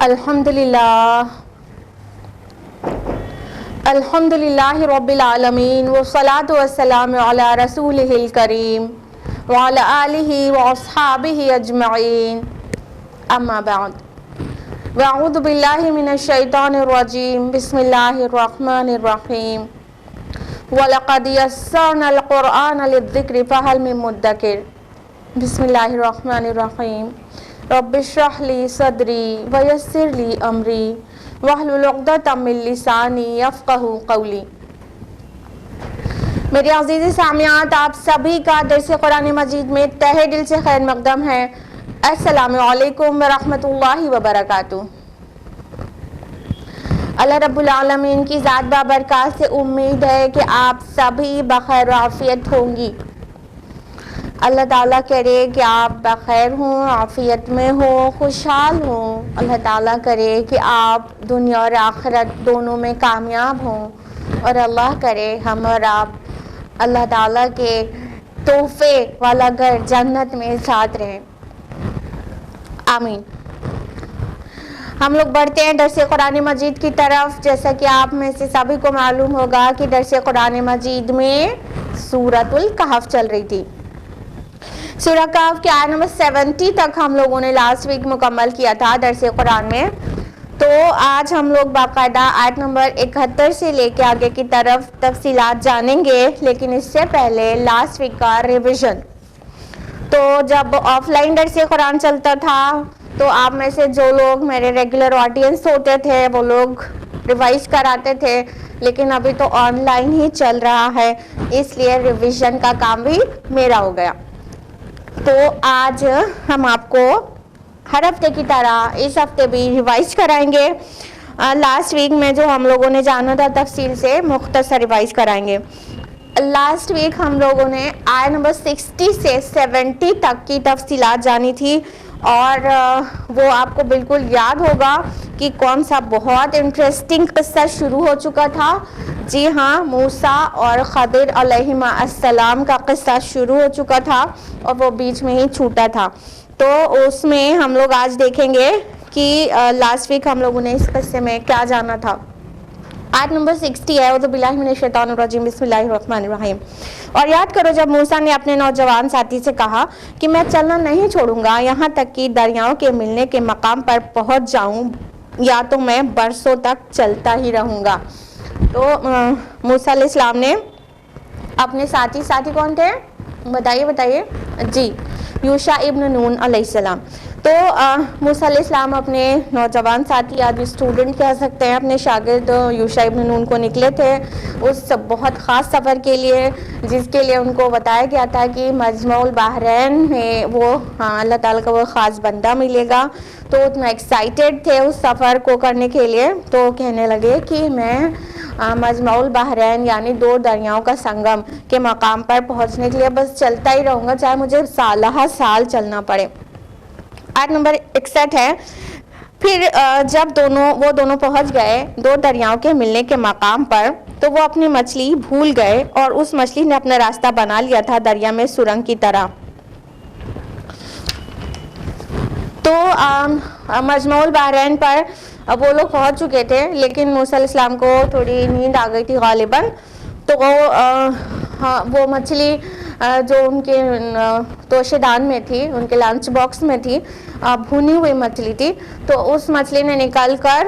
الحمدللہ رب العالمین والصلاة والسلام علی رسولہ الکریم وعلی آلہ واصحابہ اجمعین اما بعد واعوذ باللہ من الشیطان الرجیم بسم اللہ الرحمن الرحیم وَلَقَدْ يَسَّرْنَا الْقُرْآنَ لِلذِّكْرِ فَهَلْ مِن مُدَّكِرٍ بسم اللہ الرحمن الرحیم رب اشرح لی صدری ویسر لی امری واحلل عقدۃ من لسانی یفقہوا قولی۔ میری عزیز سامعات، آپ سبھی کا درس قرآن مجید میں تہہ دل سے خیر مقدم ہے۔ السلام علیکم ورحمۃ اللہ وبرکاتہ۔ اللہ رب العالمین کی ذات بابرکات سے امید ہے کہ آپ سبھی بخیر و عافیت ہوں گی۔ اللہ تعالیٰ کرے کہ آپ بخیر ہوں، عافیت میں ہوں، خوشحال ہوں۔ اللہ تعالیٰ کرے کہ آپ دنیا اور آخرت دونوں میں کامیاب ہوں، اور اللہ کرے ہم اور آپ اللہ تعالیٰ کے تحفے والا گھر جنت میں ساتھ رہیں، آمین۔ ہم لوگ بڑھتے ہیں درس قرآن مجید کی طرف۔ جیسا کہ آپ میں سے سبھی کو معلوم ہوگا کہ درس قرآن مجید میں سورۃ الکہف چل رہی تھی۔ سورہ کہف کے آیت نمبر 70 تک ہم لوگوں نے لاسٹ ویک مکمل کیا تھا درس قرآن میں۔ تو آج ہم لوگ باقاعدہ آیت نمبر 71 سے لے کے آگے کی طرف تفصیلات جانیں گے، لیکن اس سے پہلے لاسٹ ویک کا ریویژن۔ تو جب آف لائن درس قرآن چلتا تھا تو آپ میں سے جو لوگ میرے ریگولر آڈینس ہوتے تھے وہ لوگ ریوائز کراتے تھے، لیکن ابھی تو آن لائن ہی چل رہا ہے، اس لیے ریویژن کا کام بھی میرا ہو گیا۔ تو آج ہم آپ کو ہر ہفتے کی طرح اس ہفتے بھی ریوائز کرائیں گے۔ لاسٹ ویک میں جو ہم لوگوں نے جانا تھا تفصیل سے مختصر ریوائز کرائیں گے۔ لاسٹ ویک ہم لوگوں نے آیت نمبر 60 سے 70 تک کی تفصیلات جانی تھی، اور وہ آپ کو بالکل یاد ہوگا کہ کون سا بہت انٹرسٹنگ قصہ شروع ہو چکا تھا۔ جی ہاں، موسیٰ اور خضر علیہما السلام کا قصہ شروع ہو چکا تھا اور وہ بیچ میں ہی چھوٹا تھا۔ تو اس میں ہم لوگ آج دیکھیں گے کہ لاسٹ ویک ہم لوگوں نے اس قصے میں کیا جانا تھا۔ آیت نمبر 60 ہے، اعوذ باللہ من الشیطان الرجیم، بسم اللہ الرحمن الرحیم۔ اور یاد کرو جب موسیٰ نے اپنے نوجوان ساتھی سے کہا کہ میں چلنا نہیں چھوڑوں گا یہاں تک کہ دریاؤں کے ملنے کے مقام پر پہنچ جاؤں، یا تو میں برسوں تک چلتا ہی رہوں گا۔ تو موسیٰ علیہ السلام نے اپنے ساتھی کون تھے بتائیے جی، یوشع ابن نون علیہ السلام۔ تو موسیٰ علیہ السلام اپنے نوجوان ساتھی یا اسٹوڈنٹ کہہ سکتے ہیں، اپنے شاگرد یوشع ابن نون کو نکلے تھے اس بہت خاص سفر کے لیے، جس کے لیے ان کو بتایا گیا تھا کہ مجمع البحرین میں وہ اللہ تعالیٰ کا وہ خاص بندہ ملے گا۔ تو اتنا ایکسائٹیڈ تھے اس سفر کو کرنے کے لیے، تو کہنے لگے کہ میں مجمع البحرین یعنی دو دریاؤں کا سنگم کے مقام پر پہنچنے کے لیے بس چلتا ہی رہوں گا، چاہے مجھے سالہ سال چلنا پڑے۔ آیت نمبر 61 ہے، پھر جب وہ دونوں پہنچ گئے دو دریاؤں کے ملنے کے مقام پر، تو وہ اپنی مچھلی بھول گئے اور اس مچھلی نے اپنا راستہ بنا لیا تھا دریا میں سرنگ کی طرح۔ تو مجمع البحرین پر وہ لوگ پہنچ چکے تھے، لیکن موسیٰ علیہ السلام کو تھوڑی نیند آ گئی تھی غالباً، تو وہ مچھلی جو ان کے توشے دان میں تھی، ان کے لنچ باکس میں تھی، بھونی ہوئی مچھلی تھی، تو اس مچھلی نے نکل کر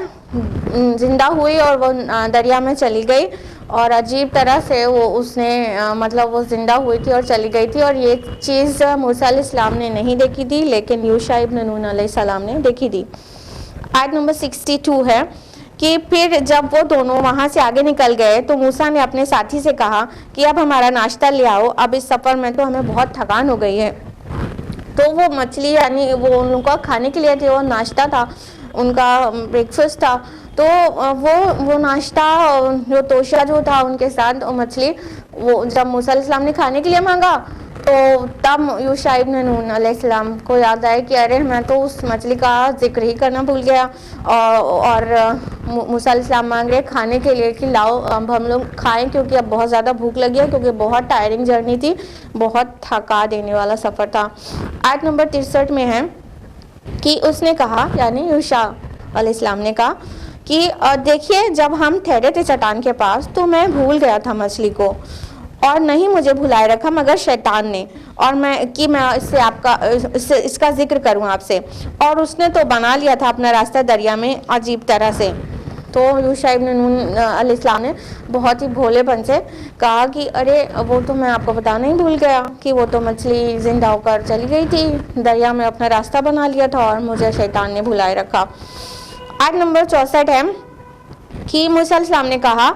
زندہ ہوئی اور وہ دریا میں چلی گئی، اور عجیب طرح سے وہ زندہ ہوئی تھی اور چلی گئی تھی، اور یہ چیز موسیٰ علیہ السلام نے نہیں دیکھی تھی، لیکن یوشع ابن نون علیہ السلام نے دیکھی تھی۔ آیت نمبر 62 ہے کہ پھر جب وہ دونوں وہاں سے آگے نکل گئے تو موسیٰ نے اپنے ساتھی سے کہا کہ اب ہمارا ناشتہ لے آؤ، اب اس سفر میں تو ہمیں بہت تھکان ہو گئی ہے۔ تو وہ مچھلی یعنی وہ ان لوگوں کا کھانے کے لیے تھے، وہ ناشتہ تھا، ان کا بریکفاسٹ تھا، تو وہ ناشتہ جو توشہ جو تھا ان کے ساتھ مچھلی، وہ جب موسیٰ علیہ السلام نے کھانے کے لیے مانگا تو تب یوشع ابن نون علیہ السلام کو یاد آیا کہ ارے میں تو اس مچھلی کا ذکر ہی کرنا بھول گیا، اور موسیٰ علیہ السلام مانگ رہے کھانے کے لیے کہ لاؤ اب ہم لوگ کھائیں، کیونکہ اب بہت زیادہ بھوک لگی ہے، کیونکہ بہت ٹائرنگ جرنی تھی، بہت تھکا دینے والا سفر تھا۔ آیت نمبر 63 میں ہے کہ اس نے کہا یعنی یوشع علیہ السلام نے کہا کہ دیکھیے جب ہم ٹھہرے تھے چٹان کے پاس تو میں بھول گیا تھا مچھلی کو، اور نہیں مجھے بھلائے رکھا مگر شیطان نے، اور میں اس کا ذکر کروں آپ سے، اور اس نے تو بنا لیا تھا اپنا راستہ دریا میں عجیب طرح سے۔ تو یوشع ابن نون علیہ السلام نے بہت ہی بھولے پن سے کہا کہ ارے وہ تو میں آپ کو بتانا ہی بھول گیا کہ وہ تو مچھلی زندہ ہو کر چلی گئی تھی، دریا میں اپنا راستہ بنا لیا تھا اور مجھے شیطان نے بھلائے رکھا۔ آیت نمبر 64 ہے کہ موسیٰ علیہ السلام نے کہا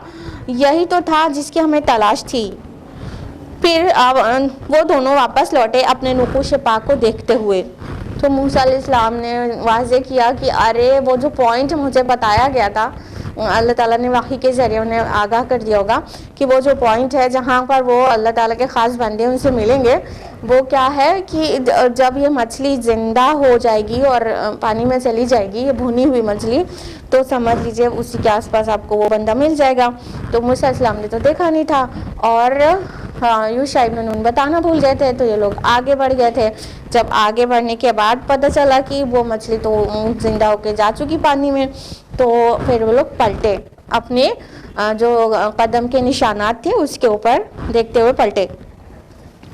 یہی تو تھا جس کی ہمیں تلاش تھی۔ پھر وہ دونوں واپس لوٹے اپنے نقوش پاک کو دیکھتے ہوئے۔ تو موسیٰ علیہ السلام نے واضح کیا کہ ارے وہ جو پوائنٹ مجھے بتایا گیا تھا، اللہ تعالیٰ نے وحی کے ذریعے انہیں آگاہ کر دیا ہوگا کہ وہ جو پوائنٹ ہے جہاں پر وہ اللہ تعالیٰ کے خاص بندے ان سے ملیں گے، وہ کیا ہے کہ جب یہ مچھلی زندہ ہو جائے گی اور پانی میں چلی جائے گی، یہ بھونی ہوئی مچھلی، تو سمجھ لیجئے اسی کے آس پاس آپ کو وہ بندہ مل جائے گا۔ تو موسیٰ علیہ السلام نے تو دیکھا نہیں تھا، اور یوشع ابن نون بتانا بھول گئے تھے، تو یہ لوگ آگے بڑھ گئے تھے۔ جب آگے بڑھنے کے بعد پتہ چلا کہ وہ مچھلی تو زندہ ہو کے جا چکی پانی میں، تو پھر وہ لوگ پلٹے، اپنے جو قدم کے نشانات تھے اس کے اوپر دیکھتے ہوئے پلٹے۔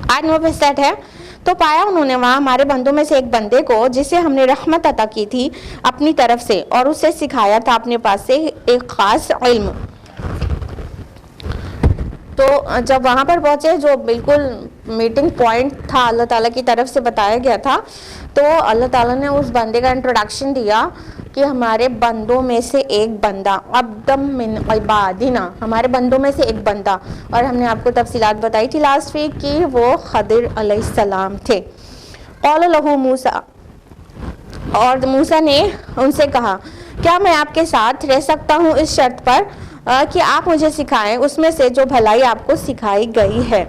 آیت نمبر 65 ہے تو پایا انہوں نے وہاں ہمارے بندوں میں سے ایک بندے کو جسے ہم نے رحمت عطا کی تھی اپنی طرف سے، اور اسے سکھایا تھا اپنے پاس سے ایک خاص علم۔ تو جب وہاں پر پہنچے، جو بالکل میٹنگ پوائنٹ تھا اللہ تعالیٰ کی طرف سے بتایا گیا تھا، تو اللہ تعالیٰ نے اس بندے کا انٹروڈکشن دیا کہ ہمارے بندوں میں سے ایک بندہ، عبدم من عبادنا، ہمارے بندوں میں سے ایک بندہ، اور ہم نے آپ کو تفصیلات بتائی تھی لاسٹ ویک کہ وہ خضر علیہ السلام تھے۔ قال لہ موسیٰ، اور موسیٰ نے ان سے کہا کیا میں آپ کے ساتھ رہ سکتا ہوں اس شرط پر کہ آپ مجھے سکھائیں اس میں سے جو بھلائی آپ کو سکھائی گئی ہے۔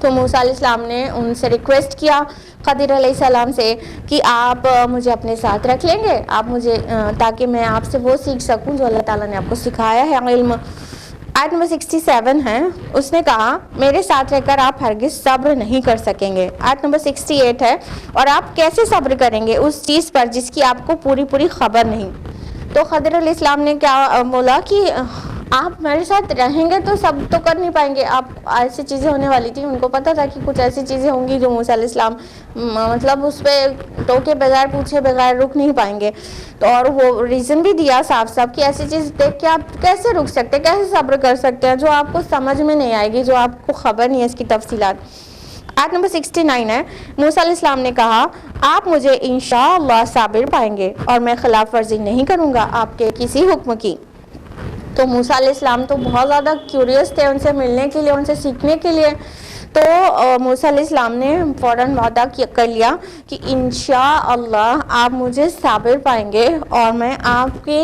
تو موسیٰ علیہ السلام نے ان سے ریکویسٹ کیا خضر علیہ السلام سے کہ آپ مجھے اپنے ساتھ رکھ لیں گے، آپ مجھے تاکہ میں آپ سے وہ سیکھ سکوں جو اللہ تعالیٰ نے آپ کو سکھایا ہے علم۔ آیت نمبر 67 ہے، اس نے کہا میرے ساتھ رہ کر آپ ہرگز صبر نہیں کر سکیں گے۔ آیت نمبر 68 ہے، اور آپ کیسے صبر کریں گے اس چیز پر جس کی آپ کو پوری خبر نہیں۔ تو خضر علیہ السلام نے کیا بولا کہ آپ میرے ساتھ رہیں گے تو سب تو کر نہیں پائیں گے، آپ ایسی چیزیں ہونے والی تھی، ان کو پتہ تھا کہ کچھ ایسی چیزیں ہوں گی جو موسیٰ علیہ السلام مطلب اس پہ ٹوکے بغیر پوچھے بغیر رک نہیں پائیں گے، تو اور وہ ریزن بھی دیا صاف کہ ایسی چیز دیکھ کے آپ کیسے رک سکتے ہیں، کیسے صبر کر سکتے ہیں جو آپ کو سمجھ میں نہیں آئے گی، جو آپ کو خبر نہیں ہے اس کی تفصیلات۔ آیت نمبر 69 ہے، موسیٰ علیہ السلام نے کہا آپ مجھے انشاءاللہ صابر پائیں گے اور میں خلاف ورزی نہیں کروں گا آپ کے کسی حکم کی۔ تو موسیٰ علیہ السلام تو بہت زیادہ کیوریس تھے ان سے ملنے کے لیے، ان سے سیکھنے کے لیے، تو موسیٰ علیہ السلام نے فوراً وعدہ کر لیا کہ انشاءاللہ آپ مجھے صابر پائیں گے اور میں آپ کی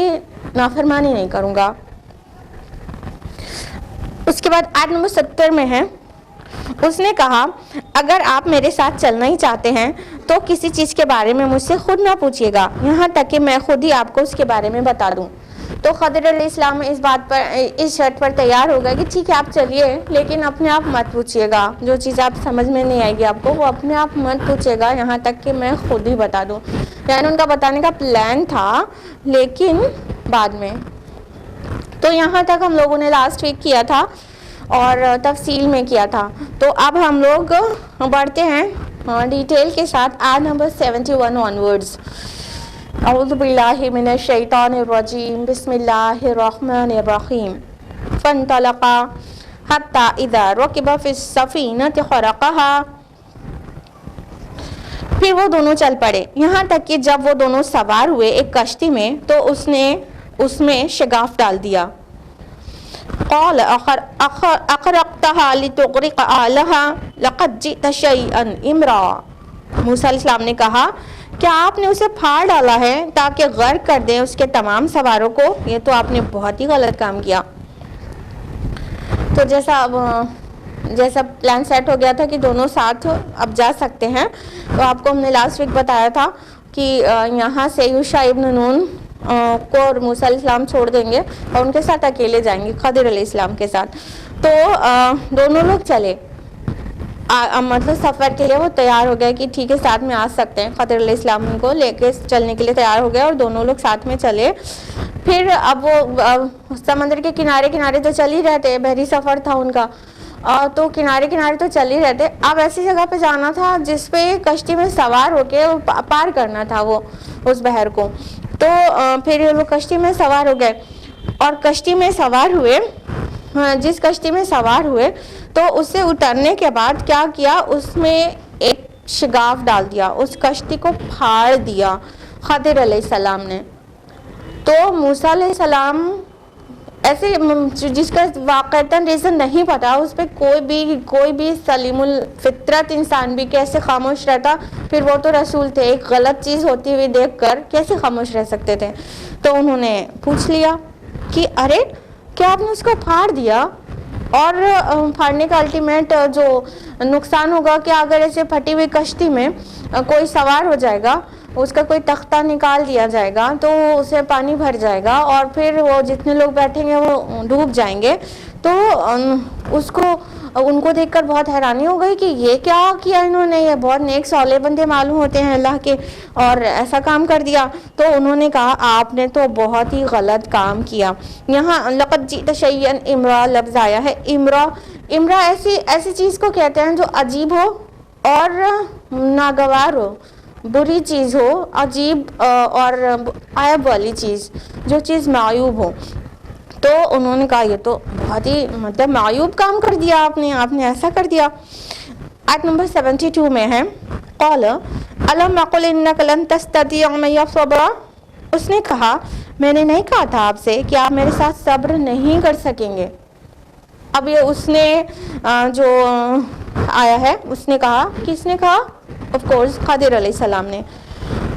نافرمانی نہیں کروں گا۔ اس کے بعد آیت نمبر 70 میں ہے، اس نے کہا اگر آپ میرے ساتھ چلنا ہی چاہتے ہیں تو کسی چیز کے بارے میں مجھ سے خود نہ پوچھیے گا، یہاں تک کہ میں خود ہی آپ کو اس کے بارے میں بتا دوں۔ تو خضر علیہ السلام اس شرط پر تیار ہو گئے کہ ٹھیک ہے آپ چلیے، لیکن اپنے آپ مت پوچھیے گا، جو چیز آپ سمجھ میں نہیں آئے گی آپ کو وہ اپنے آپ مت پوچھیے گا، یہاں تک کہ میں خود ہی بتا دوں۔ یعنی ان کا بتانے کا پلان تھا لیکن بعد میں۔ تو یہاں تک ہم لوگوں نے لاسٹ ویک کیا تھا اور تفصیل میں کیا تھا، تو اب ہم لوگ بڑھتے ہیں ڈیٹیل کے ساتھ آیت نمبر 71 آنورڈز۔ اعوذ باللہ من الشیطان الرجیم، بسم اللہ الرحمن الرحیم۔ فانطلقا حتی اذا رکبا فی السفینۃ خرقها، پھر وہ دونوں چل پڑے یہاں تک کہ جب وہ دونوں سوار ہوئے ایک کشتی میں تو اس نے اس میں شگاف ڈال دیا۔ قال اخرقتها لتغرق اهلها لقد جئت شیئا امرا، موسیٰ علیہ السلام نے کہا کیا آپ نے اسے پھاڑ ڈالا ہے تاکہ غرق کر دیں اس کے تمام سواروں کو؟ یہ تو آپ نے بہت ہی غلط کام کیا۔ تو جیسا پلان سیٹ ہو گیا تھا کہ دونوں ساتھ اب جا سکتے ہیں، تو آپ کو ہم نے لاسٹ ویک بتایا تھا کہ یہاں سے یوشع ابن نون کو اور موسیٰ علیہ السلام چھوڑ دیں گے اور ان کے ساتھ اکیلے جائیں گے خضر علیہ السلام کے ساتھ۔ تو دونوں لوگ چلے مطلب سفر کے لیے وہ تیار ہو گیا کہ ٹھیک ہے ساتھ میں آ سکتے ہیں. خضر علیہ السلام کو لے کے چلنے کے لیے تیار ہو گیا اور دونوں لوگ ساتھ میں چلے. پھر اب وہ سمندر کے کنارے کنارے تو چل ہی رہتے, بحری سفر تھا ان کا, تو کنارے کنارے تو چل ہی رہتے. اب ایسی جگہ پہ جانا تھا جس پہ کشتی میں سوار ہو کے پار کرنا تھا وہ اس بحر کو. تو پھر وہ کشتی میں سوار ہو گئے اور کشتی میں سوار ہوئے. جس کشتی میں سوار ہوئے تو اس سے اترنے کے بعد کیا کیا, اس میں ایک شگاف ڈال دیا, اس کشتی کو پھاڑ دیا خضر علیہ السلام نے. تو موسیٰ علیہ السلام ایسے جس کا واقعتاً ریزن نہیں پتا, اس پہ کوئی بھی سلیم الفطرت انسان بھی کیسے خاموش رہتا. پھر وہ تو رسول تھے, ایک غلط چیز ہوتی ہوئی دیکھ کر کیسے خاموش رہ سکتے تھے. تو انہوں نے پوچھ لیا کہ ارے کیا آپ نے اس کو پھاڑ دیا؟ اور پھاڑنے کا الٹیمیٹ جو نقصان ہوگا کہ اگر ایسے پھٹی ہوئی کشتی میں کوئی سوار ہو جائے گا, اس کا کوئی تختہ نکال دیا جائے گا تو اسے پانی بھر جائے گا اور پھر وہ جتنے لوگ بیٹھیں گے وہ ڈوب جائیں گے. تو ان کو دیکھ کر بہت حیرانی ہو گئی کہ یہ کیا کیا انہوں نے, یہ بہت نیک صالح بندے معلوم ہوتے ہیں اللہ کے, اور ایسا کام کر دیا. تو انہوں نے کہا آپ نے تو بہت ہی غلط کام کیا. یہاں لقد جئت شیئا امرا لفظ آیا ہے. امرا ایسی چیز کو کہتے ہیں جو عجیب ہو اور ناگوار ہو, بری چیز ہو, عجیب اور عیب والی چیز, جو چیز معیوب ہو. تو انہوں نے کہا یہ تو بہت ہی مطلب معیوب کام کر دیا آپ نے ایسا کر دیا. آیت نمبر 72 میں ہے قال الم اقل انک لن تستطیع معی صبرا. اس نے کہا میں نے نہیں کہا تھا آپ سے کہ آپ میرے ساتھ صبر نہیں کر سکیں گے. اب یہ اس نے جو آیا ہے اس نے کہا, کس نے کہا؟ آف کورس خضر علیہ السلام نے.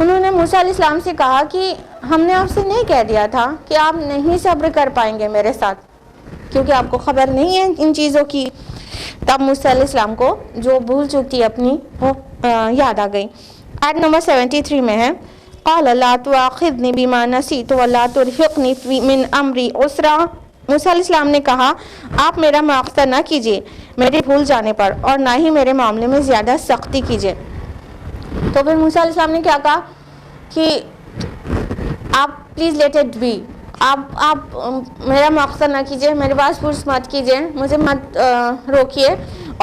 انہوں نے موسیٰ علیہ السلام سے کہا کہ ہم نے آپ سے نہیں کہہ دیا تھا کہ آپ نہیں صبر کر پائیں گے میرے ساتھ, کیونکہ آپ کو خبر نہیں ہے ان چیزوں کی. تب موسیٰ علیہ السلام کو جو بھول چک تھی اپنی وہ یاد آ گئی. آیت نمبر 73 میں ہے قال لا تؤاخذنی بما نسیت ولا ترهقنی من امری عسرا. موسیٰ علیہ السلام نے کہا آپ میرا مواخذہ نہ کیجیے میرے بھول جانے پر, اور نہ ہی میرے معاملے میں زیادہ سختی کیجیے. تو پھر موسیٰ علیہ السلام نے کیا کہا کہ آپ پلیز لیٹ اٹ بی, آپ میرا مواخذہ نہ کیجیے, میرے پاس پرس مت کیجیے, مجھے مت روکیے,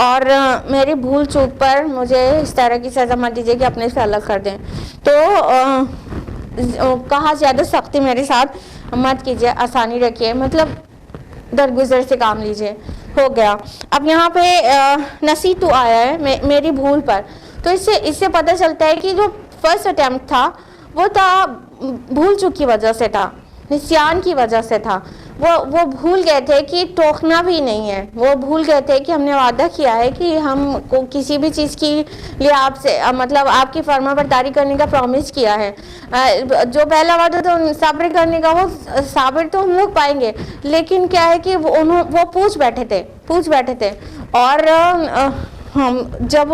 اور میری بھول چوک پر مجھے اس طرح کی سزا مت دیجیے کہ اپنے سے الگ کر دیں. تو کہا زیادہ سختی میرے ساتھ مت کیجیے, آسانی رکھیے, مطلب درگزر سے کام لیجیے. ہو گیا. اب یہاں پہ نسیتو آیا ہے میری بھول پر, تو اس سے پتہ چلتا ہے کہ جو فرسٹ اٹیمپٹ تھا وہ تھا بھول چوک کی وجہ سے تھا, نسیان کی وجہ سے تھا. وہ بھول گئے تھے کہ ٹوکنا بھی نہیں ہے, وہ بھول گئے تھے کہ ہم نے وعدہ کیا ہے کہ ہم کو کسی بھی چیز کی لیے آپ سے مطلب آپ کی فرما برداری کرنے کا پرومس کیا ہے. جو پہلا وعدہ تھا صبر کرنے کا, وہ صبر تو ہم لوگ پائیں گے, لیکن کیا ہے کہ وہ پوچھ بیٹھے تھے. اور جب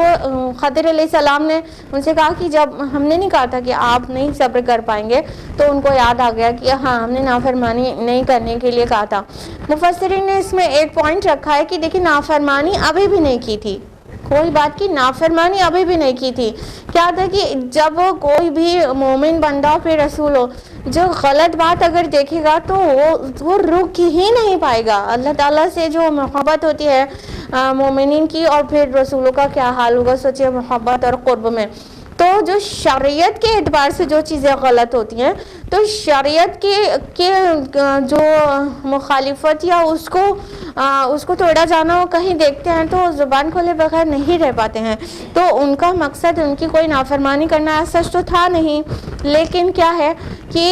خضر علیہ السلام نے ان سے کہا کہ جب ہم نے نہیں کہا تھا کہ آپ نہیں صبر کر پائیں گے, تو ان کو یاد آ گیا کہ ہاں ہم نے نافرمانی نہیں کرنے کے لیے کہا تھا. مفسرین نے اس میں ایک پوائنٹ رکھا ہے کہ دیکھیں نافرمانی ابھی بھی نہیں کی تھی, کوئی بات کی نافرمانی ابھی بھی نہیں کی تھی. کیا تھا کہ جب کوئی بھی مومن بندہ پھر رسول ہو جو غلط بات اگر دیکھے گا تو وہ رک ہی نہیں پائے گا. اللہ تعالیٰ سے جو محبت ہوتی ہے مومنین کی, اور پھر رسولوں کا کیا حال ہوگا سوچے محبت اور قرب میں. تو جو شریعت کے اعتبار سے جو چیزیں غلط ہوتی ہیں, تو شریعت کے جو مخالفت یا اس کو توڑا جانا, وہ کہیں دیکھتے ہیں تو زبان کھولے بغیر نہیں رہ پاتے ہیں. تو ان کا مقصد ان کی کوئی نافرمانی کرنا سچ تو تھا نہیں, لیکن کیا ہے کہ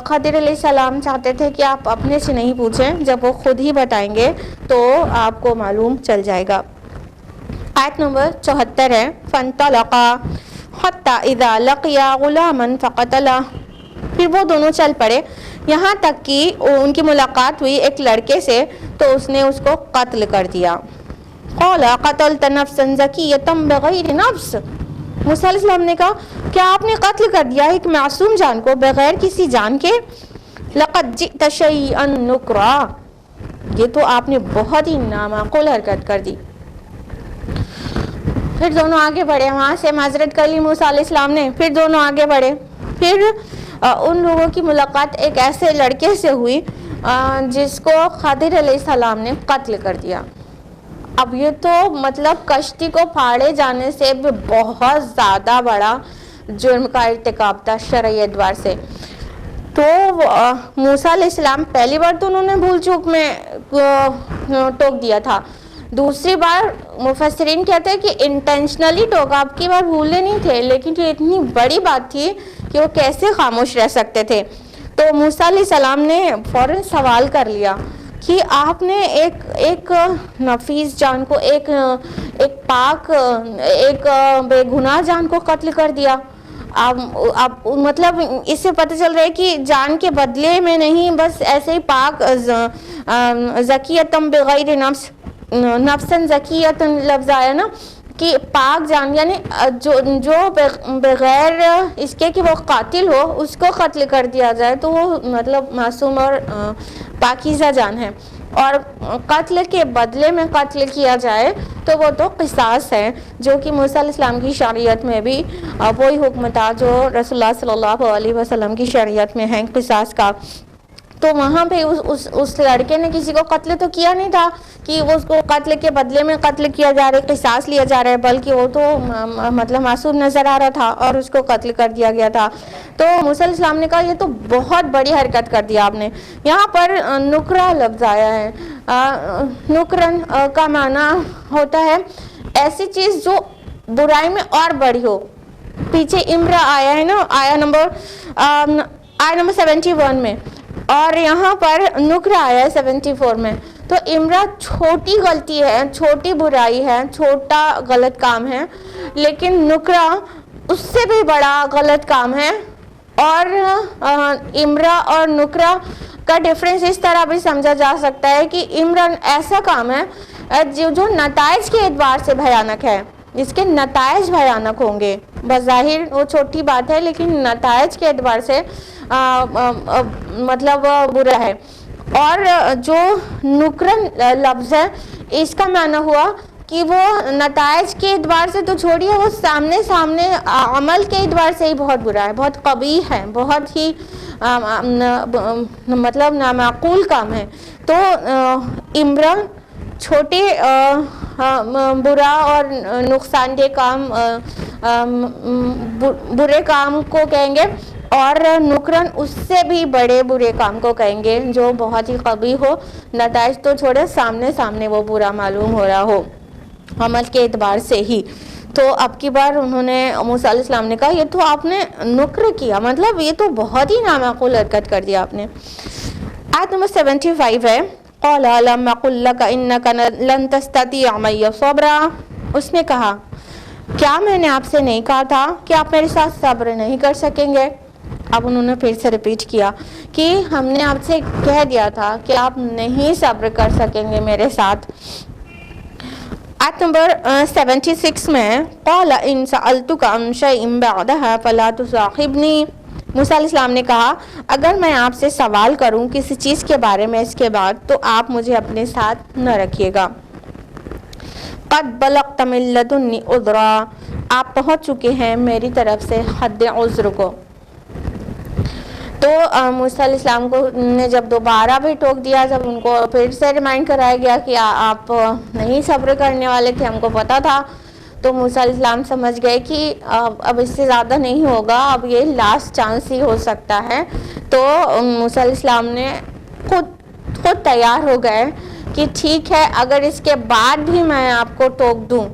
خضر علیہ السلام چاہتے تھے کہ آپ اپنے سے نہیں پوچھیں, جب وہ خود ہی بتائیں گے تو آپ کو معلوم چل جائے گا. آیت نمبر 74 ہے فانطلقا حتی اذا لقیا غلاما فقتلا. پھر وہ دونوں چل پڑے یہاں تک کہ ان کی ملاقات ہوئی ایک لڑکے سے, تو اس نے اس کو قتل کر دیا. قال قتلت نفسا زکیۃ بغیر نفس. موسیٰ علیہ السلام نے کہا کیا آپ نے قتل کر دیا ایک معصوم جان کو بغیر کسی جان کے؟ لقد جئت شیئا نکرا. یہ تو آپ نے بہت ہی نامعقول حرکت کر دی. پھر دونوں آگے بڑھے, وہاں سے معذرت کر لی موسیٰ علیہ السلام نے, پھر دونوں آگے بڑھے. پھر ان لوگوں کی ملاقات ایک ایسے لڑکے سے ہوئی جس کو خضر علیہ السلام نے قتل کر دیا. اب یہ تو مطلب کشتی کو پھاڑے جانے سے بھی بہت زیادہ بڑا جرم کا ارتکاب تھا شرعی اعتبار سے. تو موسیٰ علیہ السلام پہلی بار تو انہوں نے بھول چوک میں ٹوک دیا تھا, دوسری بار مفسرین کہتے ہیں کہ انٹینشنلی ٹوکا, اب کی بار بھولے نہیں تھے, لیکن یہ اتنی بڑی بات تھی کہ وہ کیسے خاموش رہ سکتے تھے. تو موسیٰ علیہ السلام نے فوراً سوال کر لیا کہ آپ نے ایک نفیس جان کو, ایک پاک, ایک بے گناہ جان کو قتل کر دیا. اب مطلب اس سے پتہ چل رہا ہے کہ جان کے بدلے میں نہیں, بس ایسے ہی پاک زکیتم بغیر نفس, نفسن زکیتن لفظ آیا نا کہ پاک جان, یعنی جو بغیر اس کے کہ وہ قاتل ہو اس کو قتل کر دیا جائے تو وہ مطلب معصوم اور پاکیزہ جان ہے, اور قتل کے بدلے میں قتل کیا جائے تو وہ تو قصاص ہے, جو کہ موسیٰ علیہ السلام کی شریعت میں بھی وہی حکم تھا جو رسول اللہ صلی اللہ علیہ وسلم کی شریعت میں ہے قصاص کا. تو وہاں پہ اس لڑکے نے کسی کو قتل تو کیا نہیں تھا کہ وہ اس کو قتل کے بدلے میں قتل کیا جا رہا ہے, قصاص لیا جا رہا ہے, بلکہ وہ تو مطلب معصوم نظر آ رہا تھا اور اس کو قتل کر دیا گیا تھا. تو موسیٰ علیہ السلام نے کہا یہ تو بہت بڑی حرکت کر دیا آپ نے. یہاں پر نکرہ لفظ آیا ہے, نکرن کا معنی ہوتا ہے ایسی چیز جو برائی میں اور بڑی ہو. پیچھے امرا آیا ہے نا, آیا نمبر 71 میں, اور یہاں پر نکرہ آیا ہے 74 میں. تو امرا چھوٹی غلطی ہے, چھوٹی برائی ہے, چھوٹا غلط کام ہے, لیکن نکرہ اس سے بھی بڑا غلط کام ہے. اور امرا اور نکرہ کا ڈفرینس اس طرح بھی سمجھا جا سکتا ہے کہ امرا ایسا کام ہے جو نتائج کے اعتبار سے بھیانک ہے, اس کے نتائج بھیانک ہوں گے. بظاہر وہ چھوٹی بات ہے لیکن نتائج کے اعتبار سے مطلب برا ہے. اور جو نکرن لفظ ہے اس کا معنی ہوا کہ وہ نتائج کے اعتبار سے تو چھوڑیے, وہ سامنے عمل کے اعتبار سے ہی بہت برا ہے, بہت قبیح ہے, بہت ہی مطلب نامعقول کام ہے. تو امرا چھوٹے برا اور نقصان دہ کام, برے کام کو کہیں گے, اور نکرن اس سے بھی بڑے برے کام کو کہیں گے جو بہت ہی قبیح ہو, نتائج تو چھوڑے سامنے وہ برا معلوم ہو رہا ہو عمل کے اعتبار سے ہی. تو اب کی بار انہوں نے موسیٰ علیہ السلام نے کہا یہ تو آپ نے نکر کیا, مطلب یہ تو بہت ہی نامعقول حرکت کر دیا آپ نے. آیت نمبر 75 ہے, قال لم اقل لك انك لن تستطيع معي صبرا. اس نے کہا کیا میں نے آپ سے نہیں کہا تھا کہ آپ میرے ساتھ صبر نہیں کر سکیں گے. اب انہوں نے پھر سے ریپیٹ کیا کہ ہم نے آپ سے کہہ دیا تھا کہ آپ نہیں صبر کر سکیں گے میرے ساتھ. آیت نمبر 76 میں قال ان سألتك عن شيء بعدها فلا تصاحبني. موسیٰ علیہ السلام نے کہا اگر میں آپ سے سوال کروں کسی چیز کے بارے میں اس کے بعد تو آپ مجھے اپنے ساتھ نہ رکھیے گا. قد بلغت من لدنی عذرا, آپ پہنچ چکے ہیں میری طرف سے حد عذر کو. تو موسیٰ علیہ السلام کو نے جب دوبارہ بھی ٹوک دیا, جب ان کو پھر سے ریمائنڈ کرایا گیا کہ آپ نہیں صبر کرنے والے تھے, ہم کو پتا تھا, تو موسیٰ علیہ السلام سمجھ گئے کہ اب اس سے زیادہ نہیں ہوگا, اب یہ لاسٹ چانس ہی ہو سکتا ہے. تو موسیٰ علیہ السلام نے خود تیار ہو گئے کہ ٹھیک ہے اگر اس کے بعد بھی میں آپ کو ٹوک دوں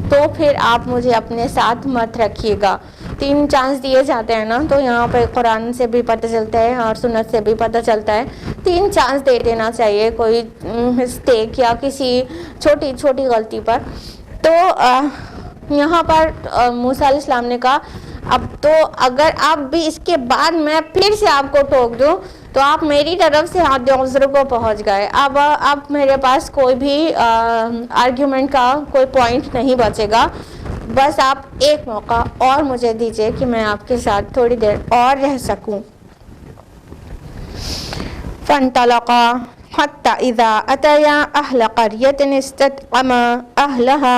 تو پھر آپ مجھے اپنے ساتھ مت رکھیے گا. 3 چانس دیے جاتے ہیں نا, تو یہاں پہ قرآن سے بھی پتہ چلتا ہے اور سنت سے بھی پتہ چلتا ہے 3 چانس دے دینا چاہیے کوئی مسٹیک یا کسی چھوٹی غلطی پر. تو یہاں پر موسیٰ علیہ السلام نے کہا اب تو اگر آپ بھی اس کے بعد میں پھر سے آپ کو ٹوک دوں تو آپ میری طرف سے حد عذر کو پہنچ گئے. اب میرے پاس کوئی بھی آرگیومنٹ کا کوئی پوائنٹ نہیں بچے گا, بس آپ ایک موقع اور مجھے دیجئے کہ میں آپ کے ساتھ تھوڑی دیر اور رہ سکوں. فانطلقا حتى اذا اتيا اهل قرية استطعما اهلها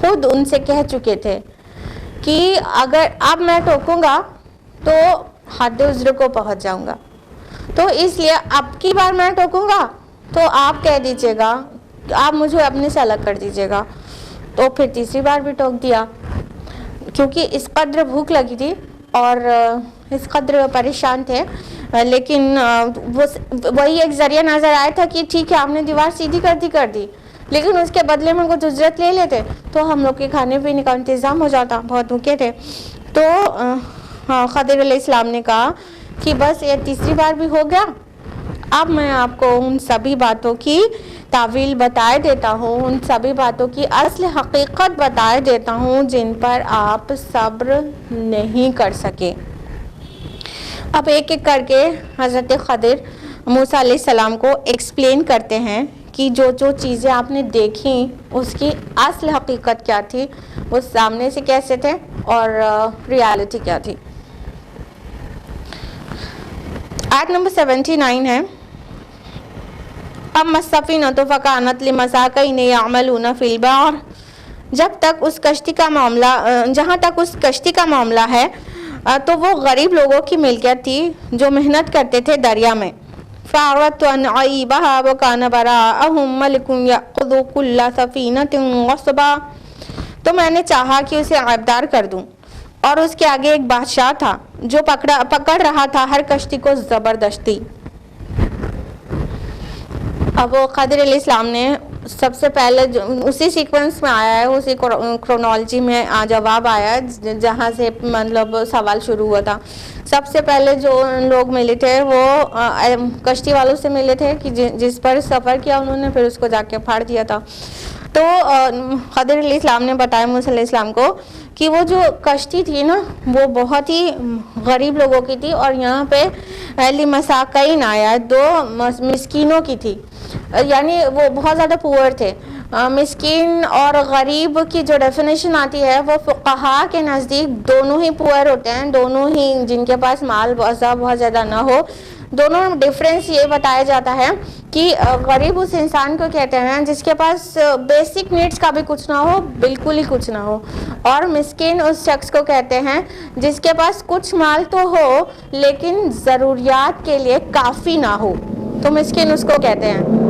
خود ان سے کہہ چکے تھے کہ اگر اب میں ٹوکوں گا تو حد عذر کو پہنچ جاؤں گا، تو اس لیے اب کی بار میں ٹوکوں گا تو آپ کہہ دیجیے گا، آپ مجھے اپنے سے الگ کر دیجیے گا۔ تو پھر تیسری بار بھی ٹوک دیا، کیونکہ اس قدر بھوک لگی تھی اور اس قدر پریشان تھے، لیکن وہی ایک ذریعہ نظر آیا تھا کہ ٹھیک ہے آپ نے دیوار سیدھی کر دی، لیکن اس کے بدلے میں کچھ اجرت لے لیتے تو ہم لوگ کے کھانے پینے کا انتظام ہو جاتا، بہت بھوکے تھے۔ تو خضر علیہ السلام نے کہا کہ بس یہ تیسری بار بھی ہو گیا، اب میں آپ کو ان سبھی باتوں کی تعویل بتائے دیتا ہوں، ان سبھی باتوں کی اصل حقیقت بتائے دیتا ہوں جن پر آپ صبر نہیں کر سکے۔ اب ایک ایک کر کے حضرت خضر موسیٰ علیہ السلام کو ایکسپلین کرتے ہیں کہ جو چیزیں آپ نے دیکھیں اس کی اصل حقیقت کیا تھی، وہ سامنے سے کیسے تھے اور ریالٹی کیا تھی۔ آیت نمبر 79 ہے، اما السفینۃ فکانت لمساکین یعملون فی البحر، جہاں تک اس کشتی کا معاملہ ہے تو وہ غریب لوگوں کی ملکیت تھی جو محنت کرتے تھے دریا میں۔ فَأَرَدْتُ أَنْ أَعِيبَهَا وَكَانَ وَرَاءَهُمْ مَلِكٌ يَأْخُذُ كُلَّ سَفِينَةٍ غَصْبًا، تو میں نے چاہا کہ اسے عیبدار کر دوں، اور اس کے آگے ایک بادشاہ تھا جو پکڑ رہا تھا ہر کشتی کو زبردستی۔ اب وہ خضر علیہ السلام نے سب سے پہلے اسی سیکوینس میں آیا ہے، اسی کرونالوجی میں جواب آیا جہاں سے مطلب سوال شروع ہوا تھا۔ سب سے پہلے جو لوگ ملے تھے وہ کشتی والوں سے ملے تھے کہ جس پر سفر کیا انہوں نے، پھر اس کو جا کے پھاڑ دیا تھا۔ تو خضر علیہ السلام نے بتایا موسیٰ علیہ السلام کو کہ وہ جو کشتی تھی نا وہ بہت ہی غریب لوگوں کی تھی، اور یہاں پہ لمساکین آیا، دو مسکینوں کی تھی، یعنی وہ بہت زیادہ پور تھے۔ مسکین اور غریب کی جو ڈیفینیشن آتی ہے وہ فقہاء کے نزدیک دونوں ہی پور ہوتے ہیں، دونوں ہی جن کے پاس مال بہت زیادہ نہ ہو۔ دونوں ڈفرینس یہ بتایا جاتا ہے کہ غریب اس انسان کو کہتے ہیں جس کے پاس بیسک نیڈز کا بھی کچھ نہ ہو، بالکل ہی کچھ نہ ہو، اور مسکین اس شخص کو کہتے ہیں جس کے پاس کچھ مال تو ہو لیکن ضروریات کے لیے کافی نہ ہو، تو مسکین اس کو کہتے ہیں۔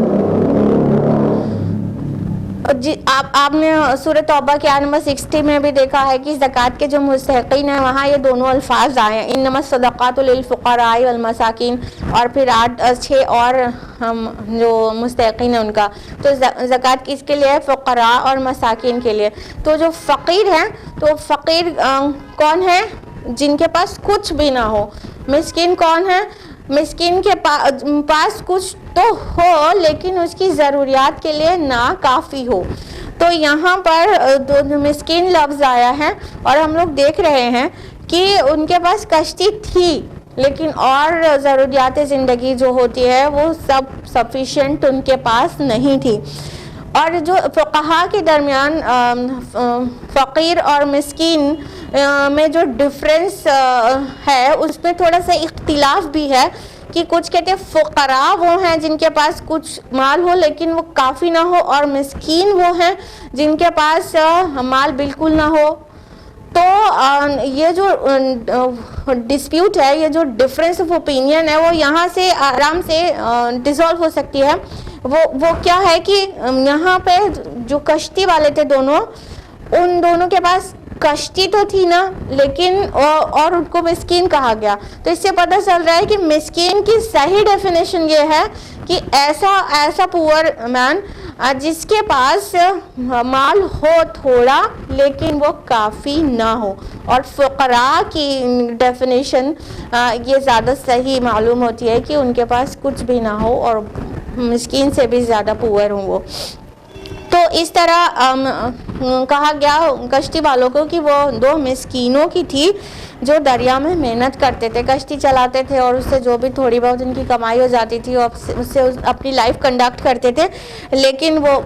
آپ نے سورۃ توبہ کے آیت نمبر 60 میں بھی دیکھا ہے کہ زکوٰۃ کے جو مستحقین ہیں وہاں یہ دونوں الفاظ آئے ہیں، انما الصدقات للفقراء والمساکین، اور پھر 6 اور جو مستحقین ہیں ان کا، تو زکوٰۃ کس کے لیے؟ فقراء اور مساکین کے لیے۔ تو جو فقیر ہیں تو فقیر کون ہے؟ جن کے پاس کچھ بھی نہ ہو۔ مسکین کون ہے؟ مسکین کے پاس کچھ تو ہو لیکن اس کی ضروریات کے لیے نا کافی ہو۔ تو یہاں پر مسکین لفظ آیا ہے، اور ہم لوگ دیکھ رہے ہیں کہ ان کے پاس کشتی تھی لیکن اور ضروریات زندگی جو ہوتی ہے وہ سب سفیشینٹ ان کے پاس نہیں تھی۔ اور جو فقہاء کے درمیان فقیر اور مسکین میں جو ڈفرینس ہے اس میں تھوڑا سا اختلاف بھی ہے کہ کچھ کہتے ہیں فقراء وہ ہیں جن کے پاس کچھ مال ہو لیکن وہ کافی نہ ہو، اور مسکین وہ ہیں جن کے پاس مال بالکل نہ ہو۔ تو یہ جو ڈسپیوٹ ہے، یہ جو ڈفرینس آف اوپینین ہے وہ یہاں سے آرام سے ڈیزالو ہو سکتی ہے۔ وہ کیا ہے کہ یہاں پہ جو کشتی والے تھے دونوں، ان دونوں کے پاس کشتی تو تھی نا لیکن اور ان کو مسکین کہا گیا، تو اس سے پتہ چل رہا ہے کہ مسکین کی صحیح ڈیفینیشن یہ ہے کہ ایسا پور مین جس کے پاس مال ہو تھوڑا لیکن وہ کافی نہ ہو، اور فقراء کی ڈیفینیشن یہ زیادہ صحیح معلوم ہوتی ہے کہ ان کے پاس کچھ بھی نہ ہو اور مسکین سے بھی زیادہ پور ہوں وہ۔ تو اس طرح کہا گیا کشتی والوں کو کہ وہ دو مسکینوں کی تھی جو دریا میں محنت کرتے تھے, کشتی چلاتے تھے اور اس سے جو بھی تھوڑی بہت ان کی کمائی ہو جاتی تھی اس سے اپنی لائف کنڈکٹ کرتے تھے, لیکن وہ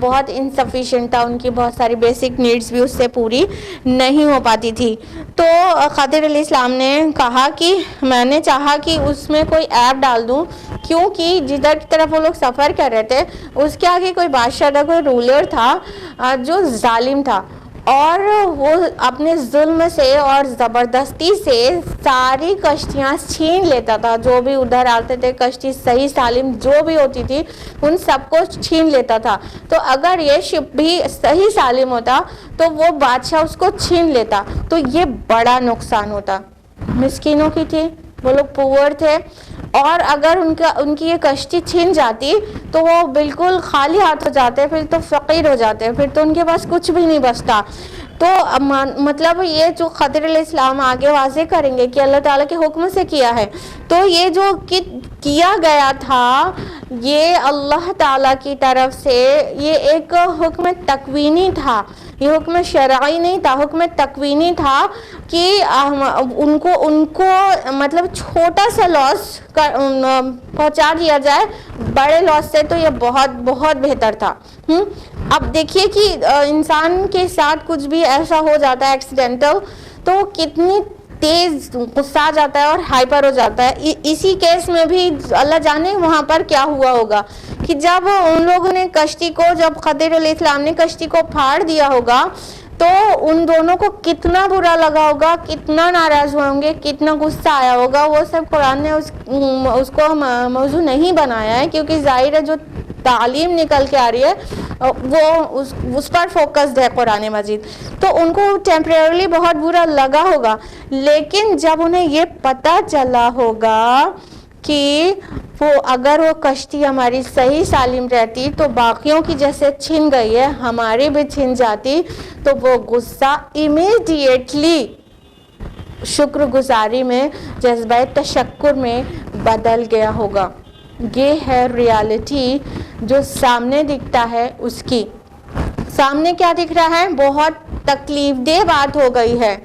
بہت انسفیشینٹ تھا, ان کی بہت ساری بیسک نیڈس بھی اس سے پوری نہیں ہو پاتی تھی. تو خضر علیہ السلام نے کہا کہ میں نے چاہا کہ اس میں کوئی ایپ ڈال دوں, کیونکہ جدھر کی طرف وہ لوگ سفر کر رہے تھے اس کے آگے کوئی بادشاہ تھا, کوئی رولر تھا جو ظالم تھا, اور وہ اپنے ظلم سے اور زبردستی سے ساری کشتیاں چھین لیتا تھا. جو بھی ادھر آتے تھے کشتی صحیح سالم جو بھی ہوتی تھی ان سب کو چھین لیتا تھا. تو اگر یہ شپ بھی صحیح سالم ہوتا تو وہ بادشاہ اس کو چھین لیتا تو یہ بڑا نقصان ہوتا. مسکینوں کی تھی, وہ لوگ پور تھے, اور اگر ان کی یہ کشتی چھین جاتی تو وہ بالکل خالی ہاتھ ہو جاتے, پھر تو فقیر ہو جاتے, پھر تو ان کے پاس کچھ بھی نہیں بچتا. تو مطلب یہ جو خضر علیہ السلام آگے واضح کریں گے کہ اللہ تعالیٰ کے حکم سے کیا ہے, تو یہ جو کیا گیا تھا یہ اللہ تعالیٰ کی طرف سے یہ ایک حکم تکوینی تھا, یہ حکم شرعی نہیں تھا, حکم تکوینی تھا کہ ان کو مطلب چھوٹا سا لاس پہنچا دیا جائے بڑے لاس سے, تو یہ بہت بہت بہتر تھا. اب دیکھیے کہ انسان کے ساتھ کچھ بھی ایسا ہو جاتا ہے ایکسیڈنٹل, تو کتنی تیز غصہ آ جاتا ہے اور ہائپر ہو جاتا ہے. اسی کیس میں بھی اللہ جانے وہاں پر کیا ہوا ہوگا کہ جب ان لوگوں نے کشتی کو, جب خضر علیہ السلام نے کشتی کو پھاڑ دیا ہوگا تو ان دونوں کو کتنا برا لگا ہوگا, کتنا ناراض ہوئے ہوں گے, کتنا غصہ آیا ہوگا. وہ سب قرآن نے اس کو موضوع نہیں بنایا ہے, کیونکہ ظاہر ہے جو تعلیم نکل کے آ رہی ہے وہ اس پر فوکسڈ ہے قرآن مجید. تو ان کو ٹیمپریرلی بہت برا لگا ہوگا, لیکن جب انہیں یہ پتہ چلا ہوگا کہ اگر وہ کشتی ہماری صحیح سالم رہتی تو باقیوں کی جیسے چھن گئی ہے ہماری بھی چھن جاتی, تو وہ غصہ امیڈیٹلی شکر گزاری میں, جذبہ تشکر میں بدل گیا ہوگا. یہ ہے ریالٹی جو سامنے دکھتا ہے. اس کی سامنے کیا دکھ رہا ہے, بہت تکلیف دہ بات ہو گئی ہے,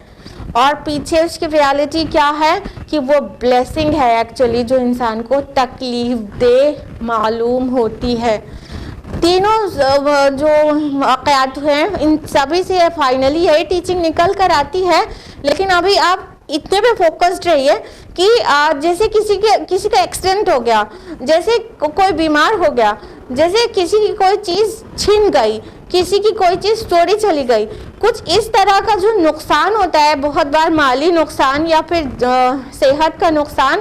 اور پیچھے اس کی ریالٹی کیا ہے کہ وہ بلیسنگ ہے ایکچولی, جو انسان کو تکلیف دہ معلوم ہوتی ہے. تینوں جو واقعات ہیں ان سبھی سے فائنلی یہی ٹیچنگ نکل کر آتی ہے. لیکن ابھی آپ اتنے پہ فوکسڈ رہیے کہ جیسے کسی کا ایکسیڈنٹ ہو گیا, جیسے کوئی بیمار ہو گیا, جیسے کسی کی کوئی چیز چھن گئی, کسی کی کوئی چیز چوری چلی گئی, کچھ اس طرح کا جو نقصان ہوتا ہے, بہت بار مالی نقصان یا پھر صحت کا نقصان,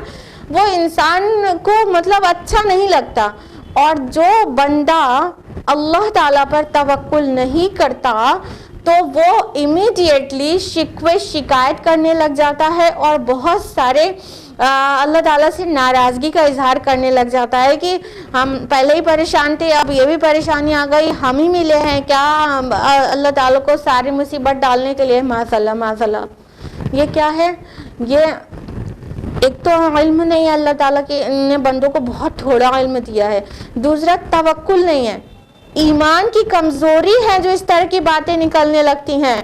وہ انسان کو مطلب اچھا نہیں لگتا. اور جو بندہ اللہ تعالیٰ پر توکل نہیں کرتا تو وہ امیڈیٹلی شکوے شکایت کرنے لگ جاتا ہے, اور بہت سارے اللہ تعالیٰ سے ناراضگی کا اظہار کرنے لگ جاتا ہے کہ ہم پہلے ہی پریشان تھے, اب یہ بھی پریشانی آ گئی, ہم ہی ملے ہیں کیا اللہ تعالیٰ کو ساری مصیبت ڈالنے کے لیے. معاذ اللہ یہ کیا ہے, یہ ایک تو علم نہیں ہے, اللہ تعالیٰ نے بندوں کو بہت تھوڑا علم دیا ہے. دوسرا توکل نہیں ہے, ایمان کی کمزوری ہے جو اس طرح کی باتیں نکلنے لگتی ہیں.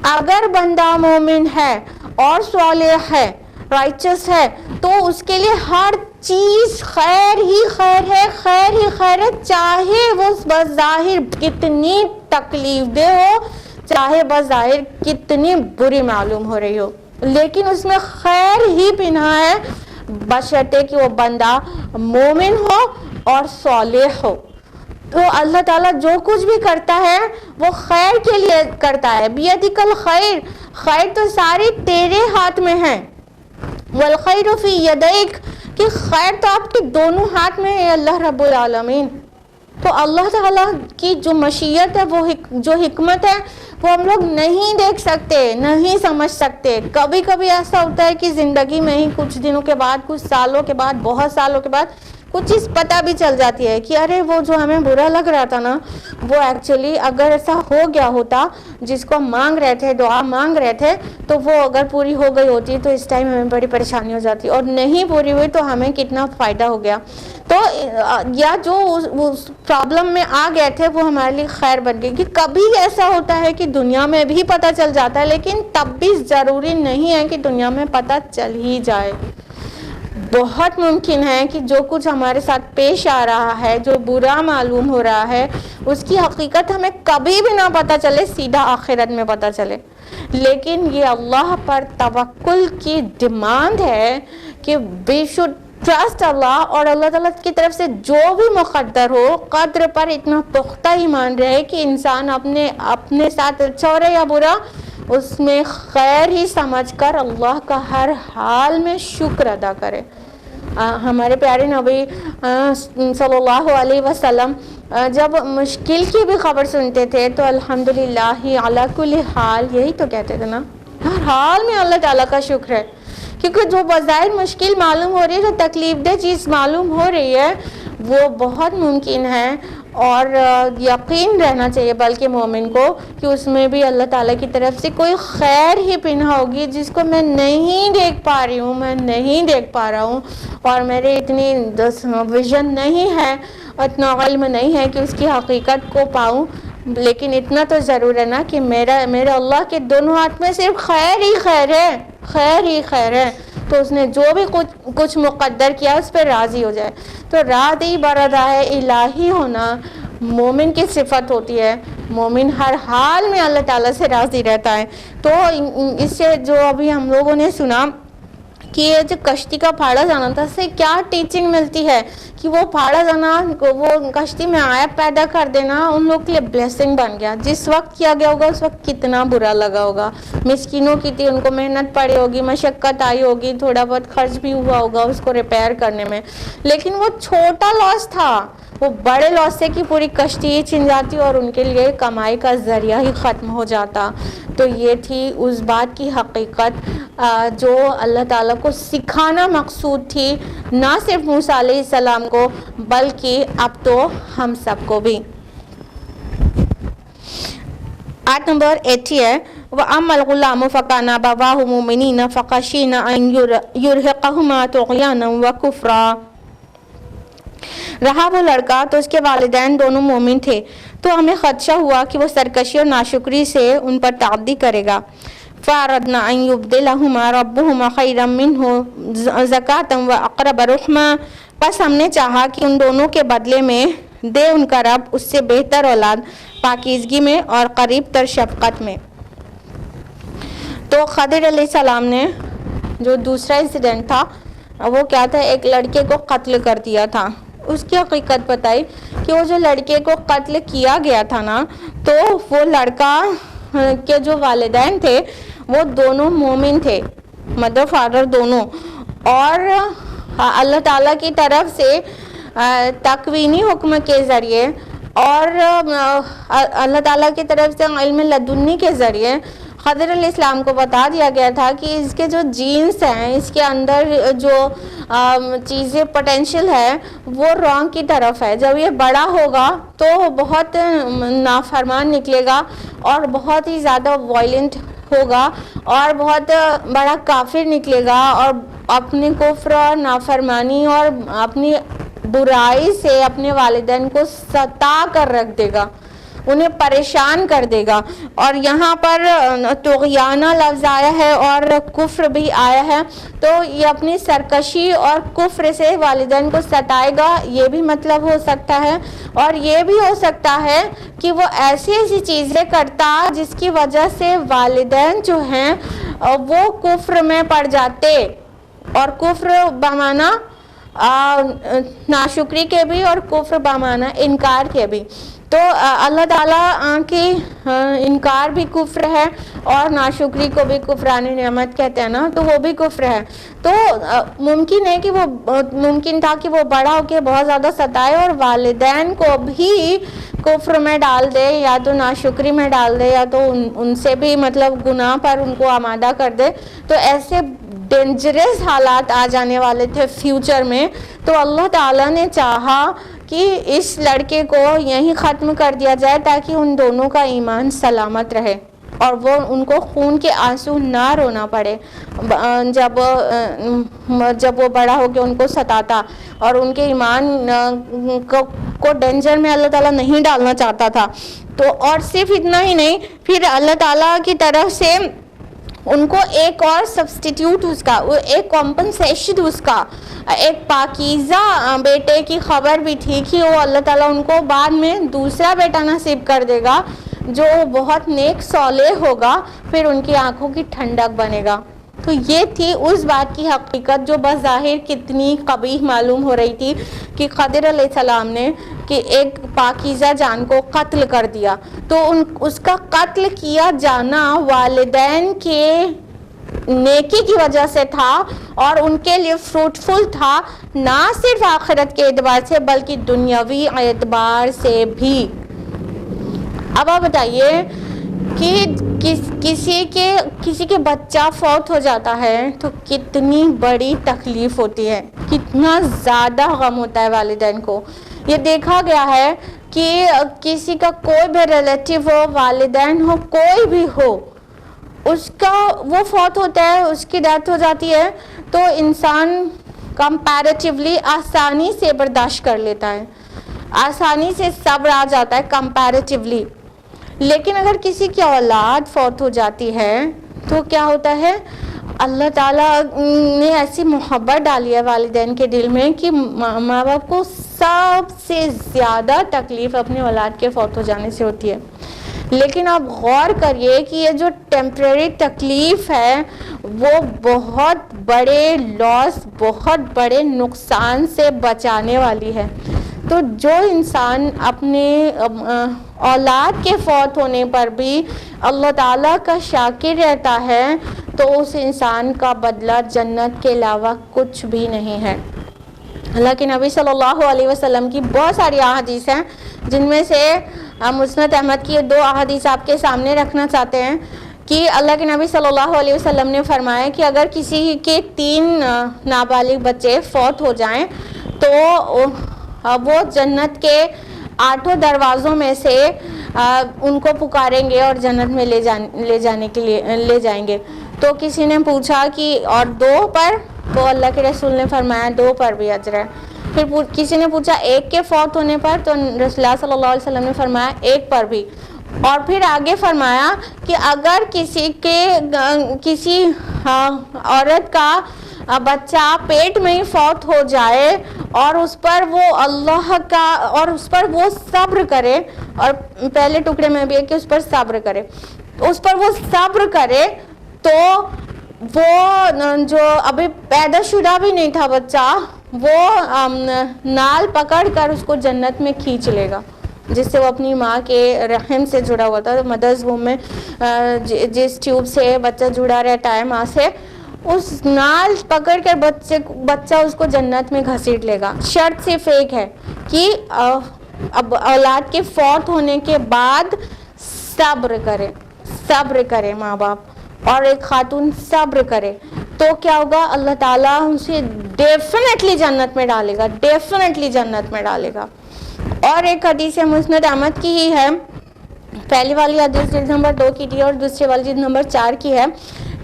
اگر بندہ مومن ہے اور صالح ہے, رائچس ہے, تو اس کے لیے ہر چیز خیر ہی خیر ہے, خیر ہی خیر ہے, چاہے وہ بظاہر کتنی تکلیف دہ ہو, چاہے بظاہر کتنی بری معلوم ہو رہی ہو, لیکن اس میں خیر ہی پنہا ہے, بشرطے کہ وہ بندہ مومن ہو اور صالح ہو. تو اللہ تعالیٰ جو کچھ بھی کرتا ہے وہ خیر کے لیے کرتا ہے. بیدک الخیر, خیر تو ساری تیرے ہاتھ میں ہے. والخیر فی یدیک, کہ خیر تو آپ کے دونوں ہاتھ میں ہے اللہ رب العالمین. تو اللہ تعالیٰ کی جو مشیت ہے, وہ جو حکمت ہے, وہ ہم لوگ نہیں دیکھ سکتے, نہیں سمجھ سکتے. کبھی کبھی ایسا ہوتا ہے کہ زندگی میں ہی کچھ دنوں کے بعد, کچھ سالوں کے بعد, بہت سالوں کے بعد کچھ چیز پتہ بھی چل جاتی ہے کہ ارے وہ جو ہمیں برا لگ رہا تھا نا وہ ایکچولی اگر ایسا ہو گیا ہوتا جس کو مانگ رہے تھے دعا مانگ رہے تھے تو وہ اگر پوری ہو گئی ہوتی تو اس ٹائم ہمیں بڑی پریشانی ہو جاتی اور نہیں پوری ہوئی تو ہمیں کتنا فائدہ ہو گیا. تو یا جو اس پرابلم میں آ گئے تھے وہ ہمارے لیے خیر بن گئی. کہ کبھی ایسا ہوتا ہے کہ دنیا میں بھی پتہ چل جاتا ہے لیکن تب بھی ضروری نہیں ہے کہ دنیا میں پتہ چل ہی جائے. بہت ممکن ہے کہ جو کچھ ہمارے ساتھ پیش آ رہا ہے جو برا معلوم ہو رہا ہے اس کی حقیقت ہمیں کبھی بھی نہ پتہ چلے, سیدھا آخرت میں پتہ چلے. لیکن یہ اللہ پر توکل کی ڈیمانڈ ہے کہ we should trust اللہ, اور اللہ تعالیٰ کی طرف سے جو بھی مقدر ہو قدر پر اتنا پختہ ایمان رہے کہ انسان اپنے ساتھ اچھا ہو رہا یا برا اس میں خیر ہی سمجھ کر اللہ کا ہر حال میں شکر ادا کرے. ہمارے پیارے نبی صلی اللہ علیہ وسلم جب مشکل کی بھی خبر سنتے تھے تو الحمدللہ علی کل حال یہی تو کہتے تھے نا, ہر حال میں اللہ تعالیٰ کا شکر ہے. کیونکہ جو بظاہر مشکل معلوم ہو رہی ہے, جو تکلیف دہ چیز معلوم ہو رہی ہے وہ بہت ممکن ہے اور یقین رہنا چاہیے بلکہ مومن کو کہ اس میں بھی اللہ تعالیٰ کی طرف سے کوئی خیر ہی پنہا ہوگی جس کو میں نہیں دیکھ پا رہی ہوں, میں نہیں دیکھ پا رہا ہوں اور میرے اتنی ویژن نہیں ہے, اتنا علم نہیں ہے کہ اس کی حقیقت کو پاؤں. لیکن اتنا تو ضرور ہے نا کہ میرے اللہ کے دونوں ہاتھ میں صرف خیر ہی خیر ہے, خیر ہی خیر ہے. تو اس نے جو بھی کچھ مقدر کیا اس پہ راضی ہو جائے. تو راضی برضا الہی ہونا مومن کی صفت ہوتی ہے. مومن ہر حال میں اللہ تعالیٰ سے راضی رہتا ہے. تو اس سے جو ابھی ہم لوگوں نے سنا کہ یہ جو کشتی کا پھاڑا جانا تھا, اس سے کیا ٹیچنگ ملتی ہے کہ وہ پھاڑا جانا, وہ کشتی میں عیب پیدا کر دینا ان لوگ کے لیے بلیسنگ بن گیا. جس وقت کیا گیا ہوگا اس وقت کتنا برا لگا ہوگا, مسکینوں کی تھی, ان کو محنت پڑی ہوگی, مشقت آئی ہوگی, تھوڑا بہت خرچ بھی ہوا ہوگا اس کو ریپیئر کرنے میں, لیکن وہ چھوٹا لاس تھا. وہ بڑے لاس سے کہ پوری کشتی ہی چھن جاتی اور ان کے لیے کمائی کا ذریعہ ہی ختم ہو جاتا. تو یہ تھی اس بات کی حقیقت جو اللہ تعالیٰ کو سکھانا مقصود تھی, نہ صرف موسیٰ علیہ السلام کو بلکہ اب تو ہم سب کو بھی. آیت نمبر 80 ہے, وَأَمَّا الْغُلَامُ فَكَانَ أَبَوَاهُ مُؤْمِنِينَ فَخَشِينَ أَن يُرْهِقَهُمَا طُغْيَانًا وَكُفْرًا. رہا وہ لڑکا تو اس کے والدین دونوں مومن تھے, تو ہمیں خدشہ ہوا کہ وہ سرکشی اور ناشکری سے ان پر تعدی کرے گا. فَأَرَدْنَا أَن يُبْدِلَهُمَا رَبُّهُمَا خَيْرًا مِّنْهُ زَكَاةً وَأَقْرَبَ رُحْمًا. بس ہم نے چاہا کہ ان دونوں کے بدلے میں دے ان کا رب اس سے بہتر اولاد, پاکیزگی میں اور قریب تر شفقت میں. تو خضر علیہ السلام نے جو دوسرا انسیڈنٹ تھا وہ کیا تھا, ایک لڑکے کو قتل کر دیا تھا. اس کی حقیقت بتائی کہ وہ جو لڑکے کو قتل کیا گیا تھا نا, تو وہ لڑکا کے جو والدین تھے وہ دونوں مومن تھے, مدر فادر دونوں, اور اللہ تعالیٰ کی طرف سے تکوینی حکم کے ذریعے اور اللہ تعالیٰ کی طرف سے علم لدنی کے ذریعے خضر علیہ السلام کو بتا دیا گیا تھا کہ اس کے جو جینز ہیں, اس کے اندر جو چیزیں پوٹینشیل ہے وہ رانگ کی طرف ہے. جب یہ بڑا ہوگا تو بہت نافرمان نکلے گا اور بہت ہی زیادہ وائلنٹ ہوگا اور بہت بڑا کافر نکلے گا اور اپنے کفر اور نافرمانی اور اپنی برائی سے اپنے والدین کو ستا کر رکھ دے گا, انہیں پریشان کر دے گا. اور یہاں پر طغیانہ لفظ آیا ہے اور کفر بھی آیا ہے, تو یہ اپنی سرکشی اور کفر سے والدین کو ستائے گا, یہ بھی مطلب ہو سکتا ہے. اور یہ بھی ہو سکتا ہے کہ وہ ایسی چیزیں کرتا جس کی وجہ سے والدین جو ہیں وہ کفر میں پڑ جاتے, اور کفر بمانا ناشکری کے بھی اور کفر بمانا انکار کے بھی. تو اللہ تعالیٰ کی انکار بھی کفر ہے اور ناشکری کو بھی کفران نعمت کہتے ہیں نا, تو وہ بھی کفر ہے. تو ممکن ہے کہ وہ ممکن تھا کہ وہ بڑا ہو کے بہت زیادہ ستائے اور والدین کو بھی کفر میں ڈال دے, یا تو ناشکری میں ڈال دے, یا تو ان سے بھی مطلب گناہ پر ان کو آمادہ کر دے. تو ایسے ڈینجرس حالات آ جانے والے تھے فیوچر میں، تو اللہ تعالیٰ نے چاہا کہ اس لڑکے کو یہیں ختم کر دیا جائے تاکہ ان دونوں کا ایمان سلامت رہے اور وہ ان کو خون کے آنسو نہ رونا پڑے جب وہ بڑا ہو کے ان کو ستاتا، اور ان کے ایمان کو ڈینجر میں اللہ تعالیٰ نہیں ڈالنا چاہتا تھا۔ تو اور صرف اتنا ہی نہیں، پھر اللہ تعالیٰ کی طرف سے ان کو ایک اور سبسٹیٹیوٹ اس کا، ایک کمپنسیشن اس کا، ایک پاکیزہ بیٹے کی خبر بھی تھی کہ وہ اللہ تعالیٰ ان کو بعد میں دوسرا بیٹا نصیب کر دے گا جو بہت نیک صالح ہوگا، پھر ان کی آنکھوں کی ٹھنڈک بنے گا۔ تو یہ تھی اس بات کی حقیقت جو بظاہر کتنی قبیح معلوم ہو رہی تھی کہ خضر علیہ السلام نے کہ ایک پاکیزہ جان کو قتل کر دیا، تو اس کا قتل کیا جانا والدین کے نیکی کی وجہ سے تھا اور ان کے لیے فروٹفل تھا، نہ صرف آخرت کے اعتبار سے بلکہ دنیاوی اعتبار سے بھی۔ اب آپ بتائیے کہ کسی کے بچہ فوت ہو جاتا ہے تو کتنی بڑی تکلیف ہوتی ہے، کتنا زیادہ غم ہوتا ہے والدین کو۔ یہ دیکھا گیا ہے کہ کسی کا کوئی بھی ریلیٹیو ہو، والدین ہو، کوئی بھی ہو، اس کا وہ فوت ہوتا ہے، اس کی ڈیتھ ہو جاتی ہے، تو انسان کمپیریٹیولی آسانی سے برداشت کر لیتا ہے، آسانی سے صبر آ جاتا ہے کمپیریٹیولی۔ لیکن اگر کسی کی اولاد فوت ہو جاتی ہے تو کیا ہوتا ہے، اللہ تعالیٰ نے ایسی محبت ڈالی ہے والدین کے دل میں کہ ماں باپ کو سب سے زیادہ تکلیف اپنی اولاد کے فوت ہو جانے سے ہوتی ہے۔ لیکن آپ غور کریے کہ یہ جو ٹیمپریری تکلیف ہے وہ بہت بڑے لاس، بہت بڑے نقصان سے بچانے والی ہے۔ تو جو انسان اپنے اولاد کے فوت ہونے پر بھی اللہ تعالیٰ کا شاکر رہتا ہے تو اس انسان کا بدلہ جنت کے علاوہ کچھ بھی نہیں ہے۔ اللہ کے نبی صلی اللہ علیہ وسلم کی بہت ساری احادیث ہیں، جن میں سے مسند احمد کی یہ 2 احادیث آپ کے سامنے رکھنا چاہتے ہیں کہ اللہ کے نبی صلی اللہ علیہ وسلم نے فرمایا کہ اگر کسی کے 3 نابالغ بچے فوت ہو جائیں تو وہ جنت کے 8 دروازوں میں سے ان کو پکاریں گے اور جنت میں لے جائیں گے۔ تو کسی نے پوچھا کہ اور 2 پر؟ تو اللہ کے رسول نے فرمایا 2 پر بھی اجر ہے۔ پھر کسی نے پوچھا 1 کے فوت ہونے پر؟ تو رسول اللہ صلی اللہ علیہ وسلم نے فرمایا 1 پر بھی۔ اور پھر آگے فرمایا کہ اگر کسی عورت کا بچہ پیٹ میں ہی فوت ہو جائے اور اس پر وہ صبر کرے، اور پہلے ٹکڑے میں بھی ہے کہ اس پر صبر کرے، تو وہ جو ابھی پیدا شدہ بھی نہیں تھا بچہ، وہ نال پکڑ کر اس کو جنت میں کھینچ لے گا، جس سے وہ اپنی ماں کے رحم سے جڑا ہوا تھا، مدرز ووم میں جس ٹیوب سے بچہ جڑا رہتا ہے ماں سے، اس نال پکڑ کر بچہ اس کو جنت میں گھسیٹ لے گا۔ شرط صرف ایک ہے کہ اب اولاد کے فوت ہونے کے بعد صبر کرے ماں باپ، اور ایک خاتون صبر کرے، تو کیا ہوگا، اللہ تعالیٰ اسے ڈیفینیٹلی جنت میں ڈالے گا۔ اور ایک حدیث مسند احمد کی ہی ہے، پہلی والی حدیث جلد نمبر 2 کی تھی اور دوسری والی جلد نمبر 4 کی ہے۔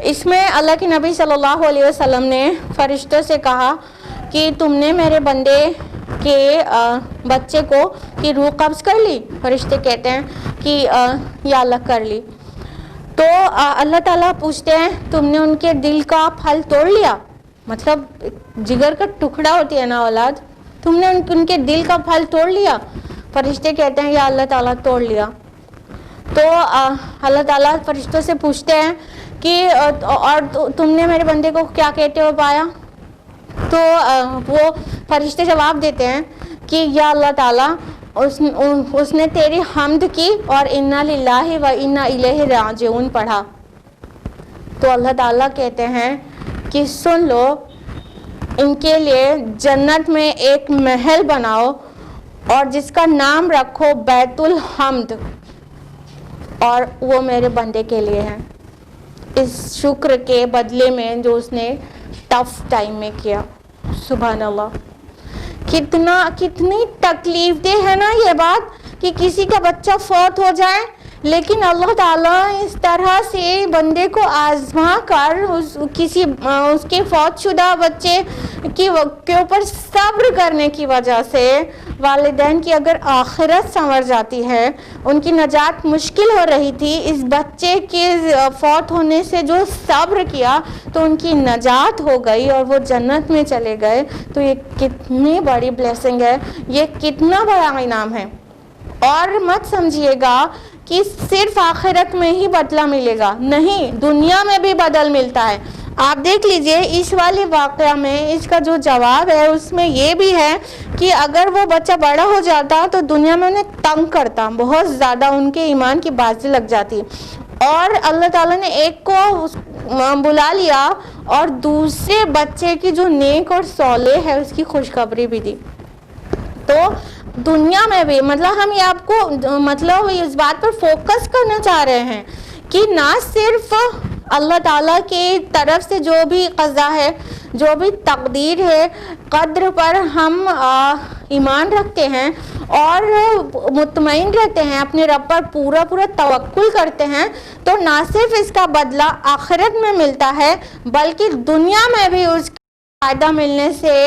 اس میں اللہ کے نبی صلی اللہ علیہ وسلم نے فرشتوں سے کہا کہ تم نے میرے بندے کے بچے کو کی روح قبض کر لی؟ فرشتے کہتے ہیں کہ یا اللہ کر لی۔ تو اللہ تعالیٰ پوچھتے ہیں تم نے ان کے دل کا پھل توڑ لیا؟ مطلب جگر کا ٹکڑا ہوتی ہے نا اولاد، تم نے ان کے دل کا پھل توڑ لیا؟ فرشتے کہتے ہیں یا اللہ تعالیٰ توڑ لیا۔ تو اللہ تعالیٰ فرشتوں سے پوچھتے ہیں کہ اور تم نے میرے بندے کو کیا کہتے ہو پایا؟ تو وہ فرشتے جواب دیتے ہیں کہ یا اللہ تعالیٰ اس نے تیری حمد کی اور انا للہ و انا الیہ راجعون پڑھا۔ تو اللہ تعالیٰ کہتے ہیں کہ سن لو، ان کے لیے جنت میں ایک محل بناؤ اور جس کا نام رکھو بیت الحمد، اور وہ میرے بندے کے لیے ہے۔ اس شکر کے بدلے میں جو اس نے ٹف ٹائم میں کیا. سبحان اللہ. کتنی تکلیف دہ ہے نا یہ بات کہ کسی کا بچہ فوت ہو جائے, لیکن اللہ تعالیٰ اس طرح سے بندے کو آزما کر اس کے فوت شدہ بچے کے اوپر صبر کرنے کی وجہ سے والدین کی اگر آخرت سنور جاتی ہے. ان کی نجات مشکل ہو رہی تھی, اس بچے کے فوت ہونے سے جو صبر کیا تو ان کی نجات ہو گئی اور وہ جنت میں چلے گئے. تو یہ کتنی بڑی بلیسنگ ہے, یہ کتنا بڑا انعام ہے. اور مت سمجھیے گا کہ صرف آخرت میں ہی بدلہ ملے گا, نہیں, دنیا میں بھی بدل ملتا ہے. آپ دیکھ لیجئے اس والے واقعہ میں اس کا جو جواب ہے اس میں یہ بھی ہے کہ اگر وہ بچہ بڑا ہو جاتا تو دنیا میں انہیں تنگ کرتا, بہت زیادہ ان کے ایمان کی بازی لگ جاتی, اور اللہ تعالیٰ نے ایک کو بلا لیا اور دوسرے بچے کی جو نیک اور صالح ہے اس کی خوشخبری بھی دی. تو دنیا میں بھی ہم یہ آپ کو اس بات پر فوکس کرنا چاہ رہے ہیں کہ نہ صرف اللہ تعالیٰ کی طرف سے جو بھی قضا ہے, جو بھی تقدیر ہے, قدر پر ہم ایمان رکھتے ہیں اور مطمئن رہتے ہیں, اپنے رب پر پورا توکل کرتے ہیں, تو نہ صرف اس کا بدلہ آخرت میں ملتا ہے بلکہ دنیا میں بھی اس کا فائدہ ملنے سے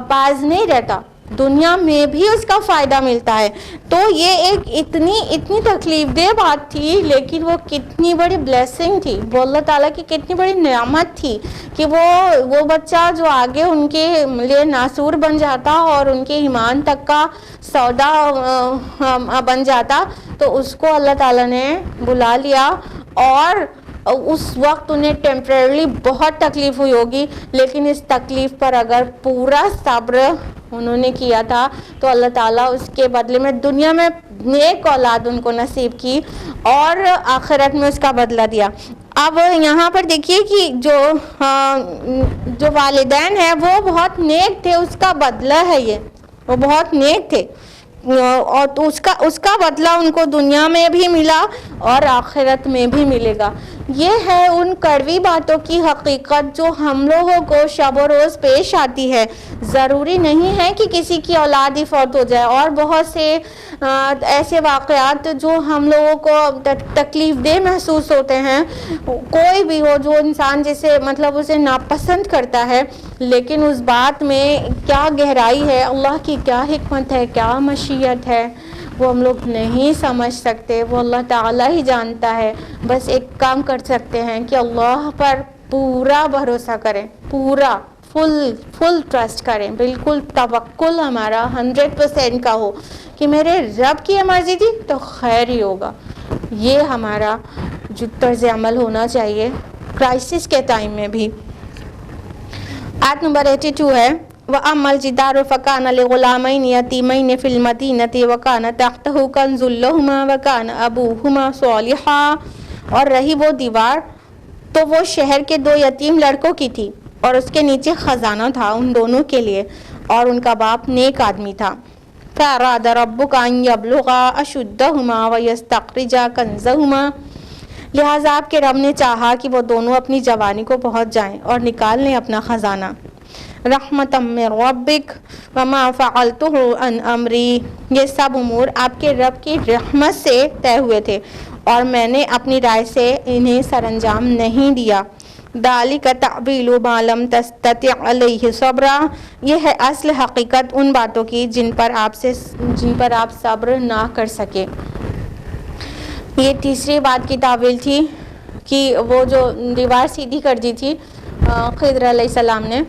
باز نہیں رہتا, دنیا میں بھی اس کا فائدہ ملتا ہے. تو یہ ایک اتنی تکلیف دہ بات تھی, لیکن وہ کتنی بڑی بلیسنگ تھی, وہ اللہ تعالیٰ کی کتنی بڑی نعمت تھی کہ وہ بچہ جو آگے ان کے لیے ناصور بن جاتا اور ان کے ایمان تک کا سودا بن جاتا, تو اس کو اللہ تعالیٰ نے بلا لیا. اور اس وقت انہیں ٹیمپریرلی بہت تکلیف ہوئی ہوگی, لیکن اس تکلیف پر اگر پورا صبر انہوں نے کیا تھا تو اللہ تعالیٰ اس کے بدلے میں دنیا میں نیک اولاد ان کو نصیب کی اور آخرت میں اس کا بدلہ دیا. اب یہاں پر دیکھیے کہ جو والدین ہیں وہ بہت نیک تھے, اس کا بدلہ ہے یہ, وہ بہت نیک تھے اور تو اس کا بدلہ ان کو دنیا میں بھی ملا اور آخرت میں بھی ملے گا. یہ ہے ان کڑوی باتوں کی حقیقت جو ہم لوگوں کو شب و روز پیش آتی ہے. ضروری نہیں ہے کہ کسی کی اولاد ہی فوت ہو جائے, اور بہت سے ایسے واقعات جو ہم لوگوں کو تکلیف دہ محسوس ہوتے ہیں, کوئی بھی ہو جو انسان جسے اسے ناپسند کرتا ہے, لیکن اس بات میں کیا گہرائی ہے, اللہ کی کیا حکمت ہے, کیا مشیت ہے, وہ ہم لوگ نہیں سمجھ سکتے, وہ اللہ تعالیٰ ہی جانتا ہے. بس ایک کام کر سکتے ہیں کہ اللہ پر پورا بھروسہ کریں, پورا فل ٹرسٹ کریں, بالکل توکل ہمارا 100% کا ہو کہ میرے رب کی مرضی تھی تو خیر ہی ہوگا. یہ ہمارا جو طرز عمل ہونا چاہیے کرائسس کے ٹائم میں بھی. آیت نمبر 82 ہے, وَأَمَّا الْجِدَارُ فَكَانَ لِغُلَامَيْنِ يَتِيمَيْنِ فِي الْمَدِينَةِ وَكَانَ تَحْتَهُ كَنْزٌ لَهُمَا وَكَانَ أَبُوهُمَا صَالِحًا. اور رہی وہ دیوار تو وہ شہر کے 2 یتیم لڑکوں کی تھی اور اس کے نیچے خزانہ تھا ان دونوں کے لیے, اور ان کا باپ نیک آدمی تھا. فَأَرَادَ رَبُّكَ أَن يَبْلُغَا أَشُدَّهُمَا وَيَسْتَخْرِجَا كَنزَهُمَا. لہٰذا آپ کے رب نے چاہا کہ وہ دونوں اپنی جوانی کو پہنچ جائیں اور نکال لیں اپنا خزانہ. رحمتم من ربک وما فعلته عن امری. یہ سب امور آپ کے رب کی رحمت سے طے ہوئے تھے اور میں نے اپنی رائے سے انہیں سر انجام نہیں دیا. ذالک تعبیل ما لم تستطع علیہ صبرا. یہ ہے اصل حقیقت ان باتوں کی جن پر آپ صبر نہ کر سکے. یہ تیسری بات کی تعویل تھی کہ وہ جو دیوار سیدھی کر دی تھی خضر علیہ السلام نے,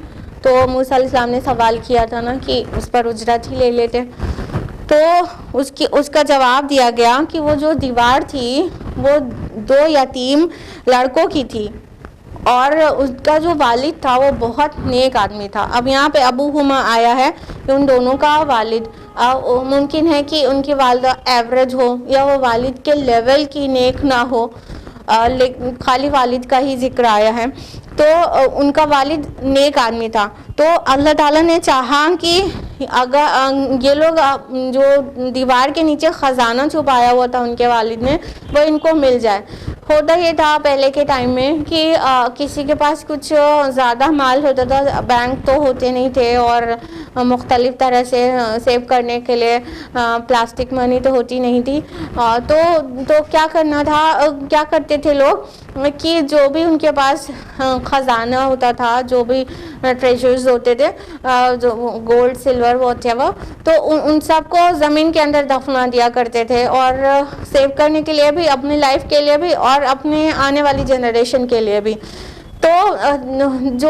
تو موسیٰ علیہ السلام نے سوال کیا تھا نا کہ اس پر اجرت ہی لے لیتے, تو اس کا جواب دیا گیا کہ وہ جو دیوار تھی وہ 2 یتیم لڑکوں کی تھی اور اس کا جو والد تھا وہ بہت نیک آدمی تھا. اب یہاں پہ ابوہما آیا ہے کہ ان دونوں کا والد, ممکن ہے کہ ان کی والدہ ایوریج ہو یا وہ والد کے لیول کی نیک نہ ہو, خالی والد کا ہی ذکر آیا ہے. تو ان کا والد نیک آدمی تھا, تو اللہ تعالیٰ نے چاہا کہ اگر یہ لوگ جو دیوار کے نیچے خزانہ چھپایا ہوا تھا ان کے والد نے وہ ان کو مل جائے. ہوتا یہ تھا پہلے کے ٹائم میں کہ کسی کے پاس کچھ زیادہ مال ہوتا تھا، بینک تو ہوتے نہیں تھے اور مختلف طرح سے سیو کرنے کے لیے پلاسٹک منی تو ہوتی نہیں تھی، تو کیا کرنا تھا، کیا کرتے تھے لوگ کہ جو بھی ان کے پاس خزانہ ہوتا تھا، جو بھی ٹریجرز ہوتے تھے، جو گولڈ سلور واٹیور، تو ان سب کو زمین کے اندر دفنا دیا کرتے تھے، اور سیو کرنے کے لیے بھی، اپنی لائف کے لیے بھی اور اپنے آنے والی جنریشن کے لیے بھی۔ تو جو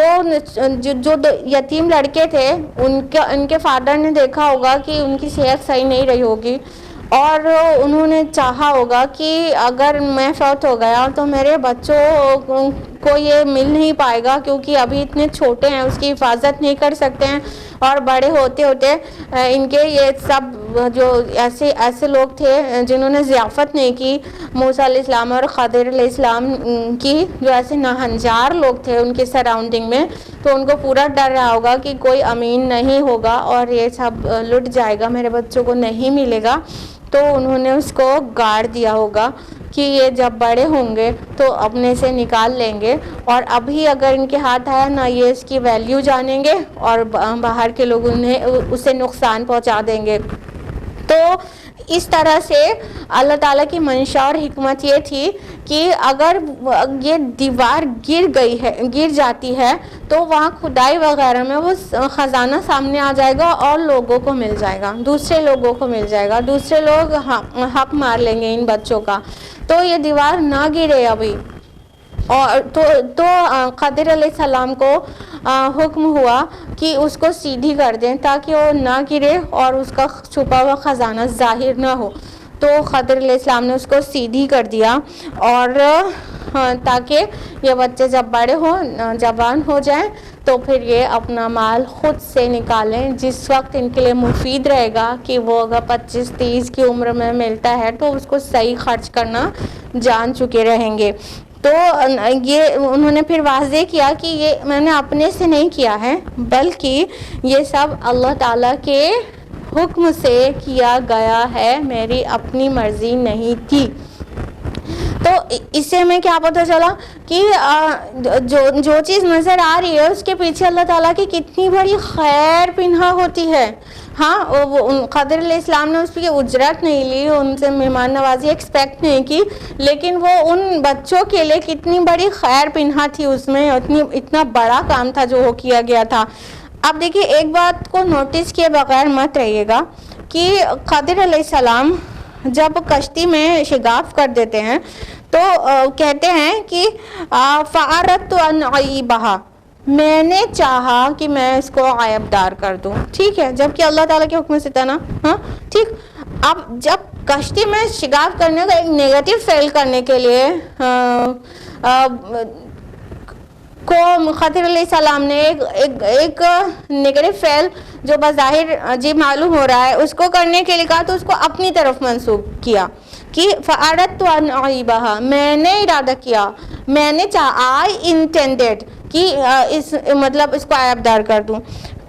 یتیم لڑکے تھے ان کے فادر نے دیکھا ہوگا کہ ان کی صحت صحیح نہیں رہی ہوگی، اور انہوں نے چاہا ہوگا کہ اگر میں فوت ہو گیا تو میرے بچوں کو یہ مل نہیں پائے گا، کیونکہ ابھی اتنے چھوٹے ہیں، اس کی حفاظت نہیں کر سکتے ہیں، اور بڑے ہوتے ہوتے ان کے یہ سب جو ایسے لوگ تھے جنہوں نے ضیافت نہیں کی موسیٰ علیہ السلام اور خضر علیہ السلام کی، جو ایسے ناہنجار لوگ تھے ان کے سراؤنڈنگ میں، تو ان کو پورا ڈر رہا ہوگا کہ کوئی امین نہیں ہوگا اور یہ سب لٹ جائے گا، میرے بچوں کو نہیں ملے گا، تو انہوں نے اس کو گاڑ دیا ہوگا کہ یہ جب بڑے ہوں گے تو اپنے سے نکال لیں گے، اور ابھی اگر ان کے ہاتھ آیا نہ یہ اس کی ویلیو جانیں گے، اور باہر کے لوگ انہیں اسے نقصان پہنچا دیں گے۔ تو اس طرح سے اللہ تعالیٰ کی منشا اور حکمت یہ تھی کہ اگر یہ دیوار گر جاتی ہے تو وہاں کھدائی وغیرہ میں وہ خزانہ سامنے آ جائے گا اور لوگوں کو مل جائے گا، دوسرے لوگوں کو مل جائے گا، دوسرے لوگ حق مار لیں گے ان بچوں کا، تو یہ دیوار نہ گرے ابھی۔ اور تو خضر علیہ السلام کو حکم ہوا کہ اس کو سیدھی کر دیں تاکہ وہ نہ گرے اور اس کا چھپا ہوا خزانہ ظاہر نہ ہو، تو خضر علیہ السلام نے اس کو سیدھی کر دیا، اور تاکہ یہ بچے جب بڑے ہوں، جوان ہو جائیں، تو پھر یہ اپنا مال خود سے نکالیں، جس وقت ان کے لیے مفید رہے گا کہ وہ اگر 25-30 کی عمر میں ملتا ہے تو اس کو صحیح خرچ کرنا جان چکے رہیں گے۔ تو یہ انہوں نے پھر واضح کیا کہ یہ میں نے اپنے سے نہیں کیا ہے، بلکہ یہ سب اللہ تعالیٰ کے حکم سے کیا گیا ہے، میری اپنی مرضی نہیں تھی۔ تو اس سے ہمیں کیا پتہ چلا کہ جو چیز نظر آ رہی ہے اس کے پیچھے اللہ تعالیٰ کی کتنی بڑی خیر پنہا ہوتی ہے۔ ہاں، خضر علیہ السلام نے اس کی اجرت نہیں لی، ان سے مہمان نوازی ایکسپیکٹ نہیں کی، لیکن وہ ان بچوں کے لیے کتنی بڑی خیر پنہا تھی، اس میں اتنا بڑا کام تھا جو وہ کیا گیا تھا۔ اب دیکھیے، ایک بات کو نوٹس کیے بغیر مت رہیے گا کہ خضر علیہ السلام جب کشتی میں شگاف کر دیتے ہیں تو کہتے ہیں کہ فَأَرَدْتُ أَنْ أَعِيبَهَا، میں نے چاہا کہ میں اس کو عیب دار کر دوں، ٹھیک ہے، جبکہ اللہ تعالیٰ کے حکم سے تھا نا، ہاں ٹھیک۔ اب جب کشتی میں شگاف کرنے کا ایک نیگیٹو فیل کرنے کے لیے خضر علیہ السلام نے ایک نیگیٹو فیل جو بظاہر عجیب معلوم ہو رہا ہے اس کو کرنے کے لیے کہا، تو اس کو اپنی طرف منسوب کیا کہ فَأَرَدْتُ أَنْ أَعِيبَهَا، میں نے ارادہ کیا، میں نے چاہا، I intended کہ اس کو عیب دار کر دوں۔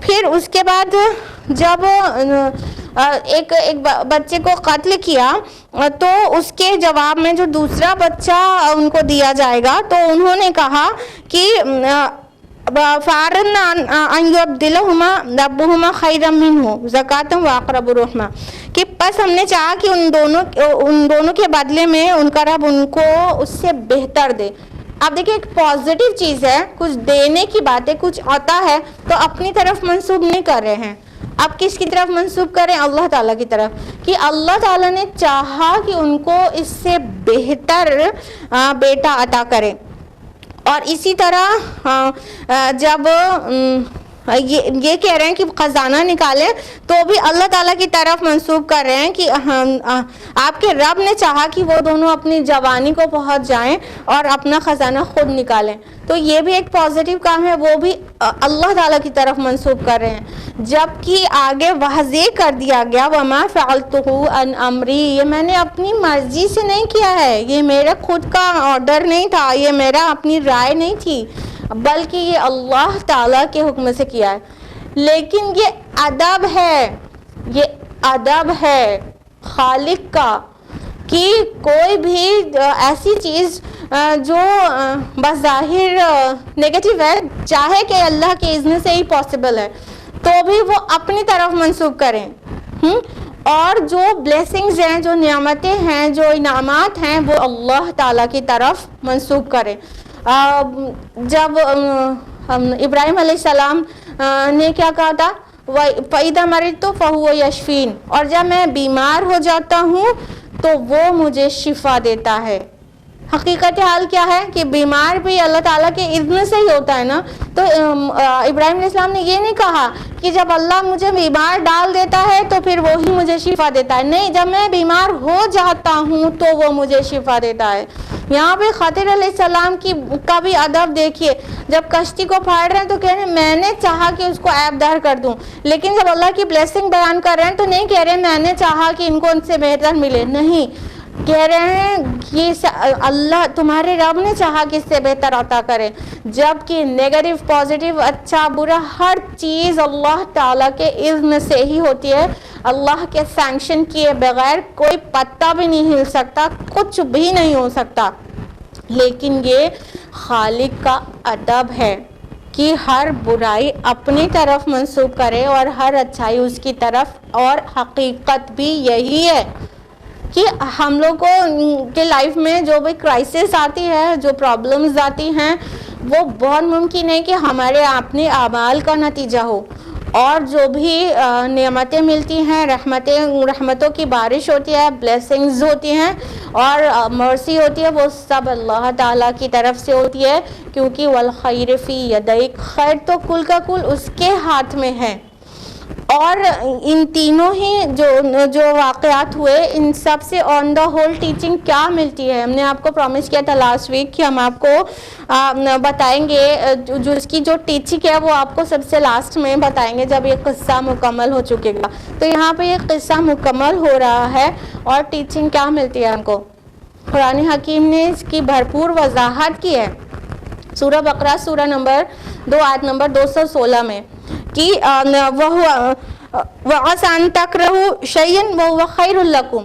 پھر اس کے بعد جب ایک بچے کو قتل کیا تو اس کے جواب میں جو دوسرا بچہ ان کو دیا جائے گا، تو انہوں نے کہا کہ فَأَرَدْنَا أَنْ يُبْدِلَهُمَا رَبُّهُمَا خَيْرًا مِّنْهُ زَكَاةً وَأَقْرَبُ رُحْمًا، کہ پس ہم نے چاہا کہ ان دونوں کے بدلے میں ان کا رب ان کو اس سے بہتر دے۔ اب دیکھیں، ایک پازیٹیو چیز ہے، کچھ دینے کی بات ہے، کچھ عطا ہے، تو اپنی طرف منسوب نہیں کر رہے ہیں، اب کس کی طرف منسوب کریں؟ اللہ تعالیٰ کی طرف، کہ اللہ تعالیٰ نے چاہا کہ ان کو اس سے بہتر بیٹا عطا کرے۔ اور اسی طرح جب یہ کہہ رہے ہیں کہ خزانہ نکالیں، تو بھی اللہ تعالیٰ کی طرف منسوب کر رہے ہیں کہ آپ کے رب نے چاہا کہ وہ دونوں اپنی جوانی کو پہنچ جائیں اور اپنا خزانہ خود نکالیں، تو یہ بھی ایک پازیٹیو کام ہے، وہ بھی اللہ تعالیٰ کی طرف منسوب کر رہے ہیں۔ جبکہ آگے واضح کر دیا گیا وَمَا فَعَلْتُهُ عَنْ أَمْرِي، یہ میں نے اپنی مرضی سے نہیں کیا ہے، یہ میرا خود کا آرڈر نہیں تھا، یہ میرا اپنی رائے نہیں تھی، بلکہ یہ اللہ تعالیٰ کے حکم سے کیا ہے۔ لیکن یہ ادب ہے خالق کا کہ کوئی بھی ایسی چیز جو بظاہر نیگیٹو ہے، چاہے کہ اللہ کے اذن سے ہی پاسبل ہے، تو بھی وہ اپنی طرف منسوب کریں، اور جو بلیسنگز ہیں، جو نعمتیں ہیں، جو انعامات ہیں، وہ اللہ تعالیٰ کی طرف منسوب کریں۔ جب ابراہیم علیہ السلام نے کیا کہا تھا، فَإِذَا مَرِضْتُ فَهُوَ يَشْفِينِ، اور جب میں بیمار ہو جاتا ہوں تو وہ مجھے شفا دیتا ہے۔ حقیقت حال کیا ہے کہ بیمار بھی اللہ تعالیٰ کے اذن سے ہی ہوتا ہے نا۔ تو ابراہیم علیہ السلام نے یہ نہیں کہا کہ جب اللہ مجھے بیمار ڈال دیتا ہے تو پھر وہی مجھے شفا دیتا ہے، نہیں، جب میں بیمار ہو جاتا ہوں تو وہ مجھے شفا دیتا ہے۔ یہاں پہ خضر علیہ السلام کا بھی ادب دیکھیے، جب کشتی کو پھاڑ رہے ہیں تو کہہ رہے ہیں میں نے چاہا کہ اس کو عیب دار کر دوں، لیکن جب اللہ کی بلیسنگ بیان کر رہے ہیں تو نہیں کہہ رہے میں نے چاہا کہ ان کو ان سے بہتر ملے، نہیں، کہہ رہے ہیں کہ اللہ تمہارے رب نے چاہا کہ اس سے بہتر عطا کرے۔ جبکہ نیگیٹو، پازیٹیو، اچھا برا، ہر چیز اللہ تعالیٰ کے اذن سے ہی ہوتی ہے۔ اللہ کے سینکشن کیے بغیر کوئی پتا بھی نہیں ہل سکتا، کچھ بھی نہیں ہو سکتا۔ لیکن یہ خالق کا ادب ہے کہ ہر برائی اپنی طرف منسوب کرے اور ہر اچھائی اس کی طرف، اور حقیقت بھی یہی ہے کہ ہم لوگ کے لائف میں جو بھی کرائسس آتی ہے، جو پرابلمز آتی ہیں، وہ بہت ممکن ہے کہ ہمارے اپنے اعمال کا نتیجہ ہو، اور جو بھی نعمتیں ملتی ہیں، رحمتوں کی بارش ہوتی ہے، بلیسنگز ہوتی ہیں اور مرسی ہوتی ہے، وہ سب اللہ تعالیٰ کی طرف سے ہوتی ہے، کیونکہ والخیر فی یدیک، خیر تو کل کا کل اس کے ہاتھ میں ہے۔ اور ان تینوں ہی جو واقعات ہوئے، ان سب سے آن دا ہول ٹیچنگ کیا ملتی ہے؟ ہم نے آپ کو پرومس کیا تھا لاسٹ ویک کہ ہم آپ کو بتائیں گے، جو اس کی جو ٹیچنگ ہے وہ آپ کو سب سے لاسٹ میں بتائیں گے جب یہ قصہ مکمل ہو چکے گا۔ تو یہاں پہ یہ قصہ مکمل ہو رہا ہے اور ٹیچنگ کیا ملتی ہے ہم کو؟ قرآن حکیم نے اس کی بھرپور وضاحت کی ہے سورہ بقرہ سورہ نمبر 2 آیت نمبر 216 میں، کہ وَعَسَىٰ أَن تَكْرَهُوا شَيْئًا وَهُوَ خَيْرٌ لَكُمْ،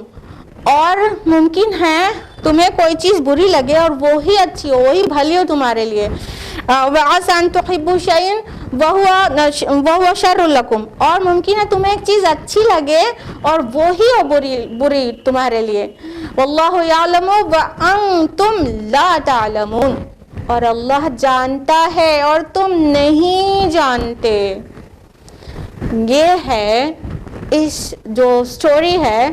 اور ممکن ہے تمہیں کوئی چیز بری لگے اور وہی اچھی ہو، وہی بھلی ہو تمہارے لیے۔ وَعَسَىٰ أَن تُحِبُّوا شَيْئًا وَهُوَ شَرٌّ لَكُمْ، اور ممکن ہے تمہیں ایک چیز اچھی لگے اور وہی ہو بری تمہارے لیے۔ وَاللَّهُ يَعْلَمُ وَأَنْتُمْ لَا تَعْلَمُونَ، اور اللہ جانتا ہے اور تم نہیں جانتے۔ یہ ہے اس جو سٹوری ہے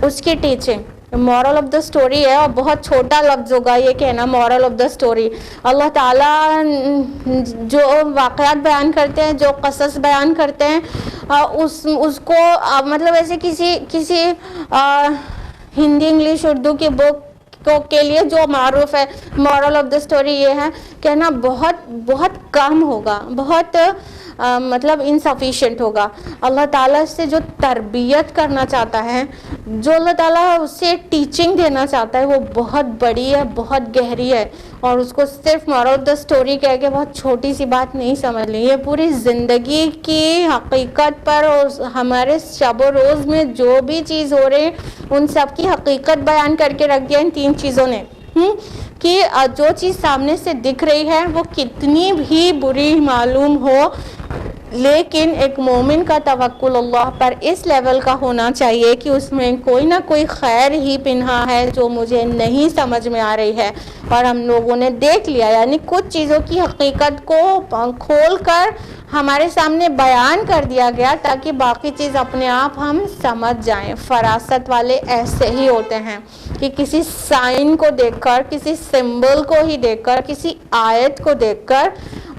اس کی teaching, moral of the story ہے، اور بہت چھوٹا لفظ ہوگا یہ کہنا مورل آف دا سٹوری۔ اللہ تعالیٰ جو واقعات بیان کرتے ہیں، جو قصص بیان کرتے ہیں، اس کو مطلب ایسے کسی ہندی، انگلش، اردو کی بک کے لیے جو معروف ہے مورل آف دا سٹوری یہ ہے کہنا بہت کم ہوگا، بہت مطلب انسفیشینٹ ہوگا۔ اللہ تعالیٰ سے جو تربیت کرنا چاہتا ہے، جو اللہ تعالیٰ اس سے ٹیچنگ دینا چاہتا ہے، وہ بہت بڑی ہے، بہت گہری ہے، اور اس کو صرف مورل آف دا سٹوری کہہ کے بہت چھوٹی سی بات نہیں سمجھ لی۔ یہ پوری زندگی کی حقیقت پر اور ہمارے شب و روز میں جو بھی چیز ہو رہے ہیں ان سب کی حقیقت بیان کر کے رکھ دیا ان تین چیزوں نے، کہ جو چیز سامنے سے دکھ رہی ہے وہ کتنی بھی بری معلوم ہو، لیکن ایک مومن کا توکل اللہ پر اس لیول کا ہونا چاہیے کہ اس میں کوئی نہ کوئی خیر ہی پنہا ہے جو مجھے نہیں سمجھ میں آ رہی ہے، اور ہم لوگوں نے دیکھ لیا، یعنی کچھ چیزوں کی حقیقت کو کھول کر ہمارے سامنے بیان کر دیا گیا تاکہ باقی چیز اپنے آپ ہم سمجھ جائیں۔ فراست والے ایسے ہی ہوتے ہیں کہ کسی سائن کو دیکھ کر، کسی سمبل کو ہی دیکھ کر، کسی آیت کو دیکھ کر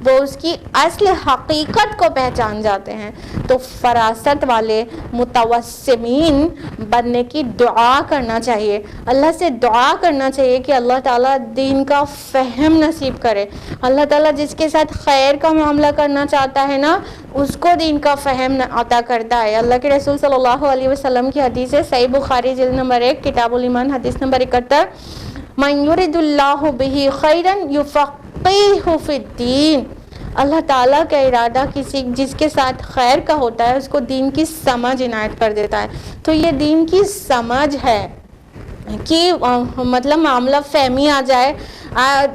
وہ اس کی اصل حقیقت کو پہچان جاتے ہیں۔ تو فراست والے متوسمین بننے کی دعا کرنا چاہیے، اللہ سے دعا کرنا چاہیے کہ اللہ تعالیٰ دین کا فہم نصیب کرے۔ اللہ تعالیٰ جس کے ساتھ خیر کا معاملہ کرنا چاہتا ہے نا، اس کو دین کا فہم عطا کرتا ہے۔ اللہ کے رسول صلی اللہ علیہ وسلم کی حدیث ہے، صحیح بخاری جلد نمبر 1 کتاب الایمان حدیث نمبر 71، من یرد اللہ بہ خیرا یفقہہ فی الدین، اللہ تعالیٰ کا ارادہ جس کے ساتھ خیر کا ہوتا ہے اس کو دین کی سمجھ عنایت کر دیتا ہے۔ تو یہ دین کی سمجھ ہے، کہ مطلب معاملہ فہمی آ جائے،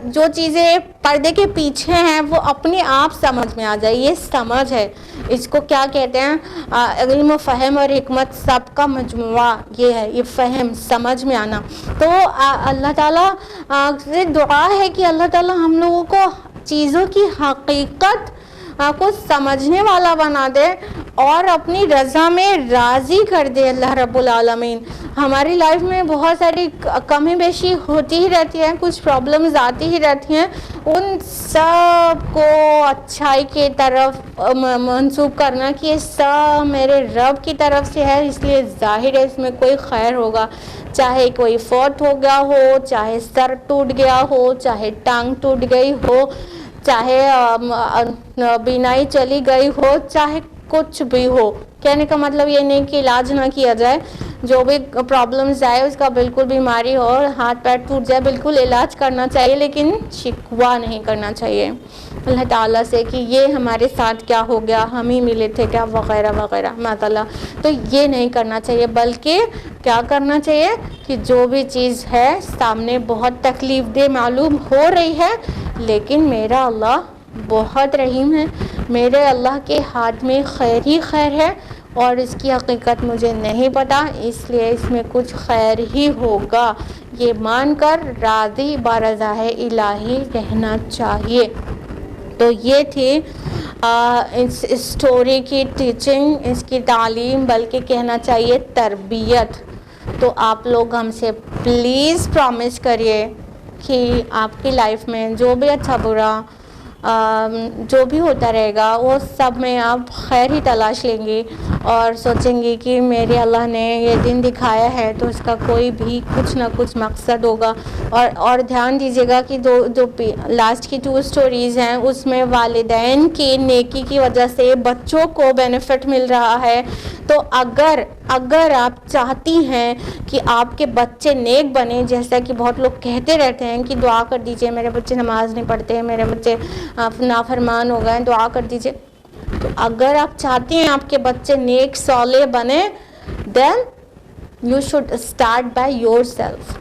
جو چیزیں پردے کے پیچھے ہیں وہ اپنے آپ سمجھ میں آ جائے. یہ سمجھ ہے، اس کو کیا کہتے ہیں؟ علم و فہم اور حکمت سب کا مجموعہ یہ ہے، یہ فہم سمجھ میں آنا. تو اللہ تعالیٰ سے دعا ہے کہ اللہ تعالیٰ ہم لوگوں کو چیزوں کی حقیقت کو سمجھنے والا بنا دے اور اپنی رضا میں راضی کر دے اللہ رب العالمین. ہماری لائف میں بہت ساری کمی بیشی ہوتی ہی رہتی ہے، کچھ پرابلمز آتی ہی رہتی ہیں، ان سب کو اچھائی کی طرف منسوب کرنا کہ یہ سب میرے رب کی طرف سے ہے، اس لیے ظاہر ہے اس میں کوئی خیر ہوگا. چاہے کوئی فوت ہو گیا ہو، چاہے سر ٹوٹ گیا ہو، چاہے ٹانگ ٹوٹ گئی ہو، چاہے بینائی چلی گئی ہو، چاہے کچھ بھی ہو. کہنے کا مطلب یہ نہیں کہ علاج نہ کیا جائے، جو بھی پرابلمز آئے اس کا بالکل بیماری ہو اور ہاتھ پیر ٹوٹ جائے بالکل علاج کرنا چاہیے، لیکن شکوہ نہیں کرنا چاہیے اللہ تعالیٰ سے کہ یہ ہمارے ساتھ کیا ہو گیا، ہم ہی ملے تھے کیا، وغیرہ وغیرہ ماشاءاللہ. تو یہ نہیں کرنا چاہیے، بلکہ کیا کرنا چاہیے کہ جو بھی چیز ہے سامنے بہت تکلیف دہ معلوم ہو رہی ہے، لیکن میرا اللہ بہت رحیم ہے، میرے اللہ کے ہاتھ میں خیر ہی خیر ہے اور اس کی حقیقت مجھے نہیں پتا، اس لیے اس میں کچھ خیر ہی ہوگا، یہ مان کر راضی برضا الہی رہنا چاہیے. تو یہ تھی اس اسٹوری کی ٹیچنگ، اس کی تعلیم، بلکہ کہنا چاہیے تربیت. تو آپ لوگ ہم سے پلیز پرومس کریے کہ آپ کی لائف میں جو بھی اچھا برا جو بھی ہوتا رہے گا وہ سب میں آپ خیر ہی تلاش لیں گی اور سوچیں گی کہ میرے اللہ نے یہ دن دکھایا ہے تو اس کا کوئی بھی کچھ نہ کچھ مقصد ہوگا. اور دھیان دیجیے گا کہ جو لاسٹ کی 2 اسٹوریز ہیں اس میں والدین کی نیکی کی وجہ سے بچوں کو بینیفٹ مل رہا ہے. تو اگر آپ چاہتی ہیں کہ آپ کے بچے نیک بنیں، جیسا کہ بہت لوگ کہتے رہتے ہیں کہ دعا کر دیجئے میرے بچے نماز نہیں پڑھتے، میرے بچے نافرمان ہو گئے، دعا کر دیجئے. تو اگر آپ چاہتی ہیں آپ کے بچے نیک صالح بنے، then you should start by yourself.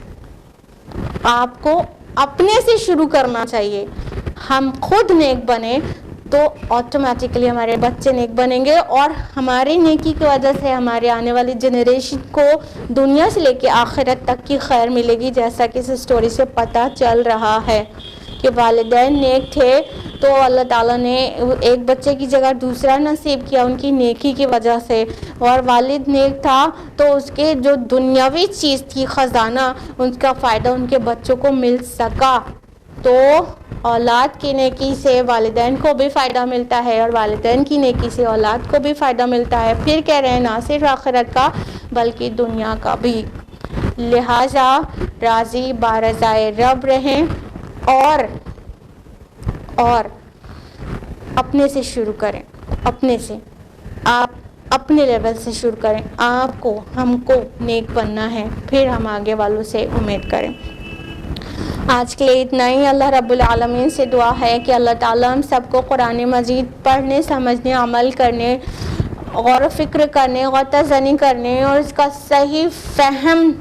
آپ کو اپنے سے شروع کرنا چاہیے. ہم خود نیک بنیں تو آٹومیٹکلی ہمارے بچے نیک بنیں گے اور ہماری نیکی کی وجہ سے ہمارے آنے والی جنریشن کو دنیا سے لے کے آخرت تک کی خیر ملے گی. جیسا کہ اس اسٹوری سے پتہ چل رہا ہے کہ والدین نیک تھے تو اللہ تعالیٰ نے ایک بچے کی جگہ دوسرا نصیب کیا ان کی نیکی کی وجہ سے، اور والد نیک تھا تو اس کے جو دنیاوی چیز تھی خزانہ، ان کا فائدہ ان کے بچوں کو مل سکا. تو اولاد کی نیکی سے والدین کو بھی فائدہ ملتا ہے اور والدین کی نیکی سے اولاد کو بھی فائدہ ملتا ہے. پھر کہہ رہے ہیں نہ صرف آخرت کا بلکہ دنیا کا بھی. لہٰذا راضی برضائے رب رہیں اور اپنے سے شروع کریں، اپنے سے، آپ اپنے لیول سے شروع کریں. آپ کو، ہم کو نیک بننا ہے، پھر ہم آگے والوں سے امید کریں. آج کے لیے اتنا ہی. اللہ رب العالمین سے دعا ہے کہ اللہ تعالیٰ ہم سب کو قرآن مجید پڑھنے، سمجھنے، عمل کرنے، غور و فکر کرنے، غوطہ زنی کرنے اور اس کا صحیح فہم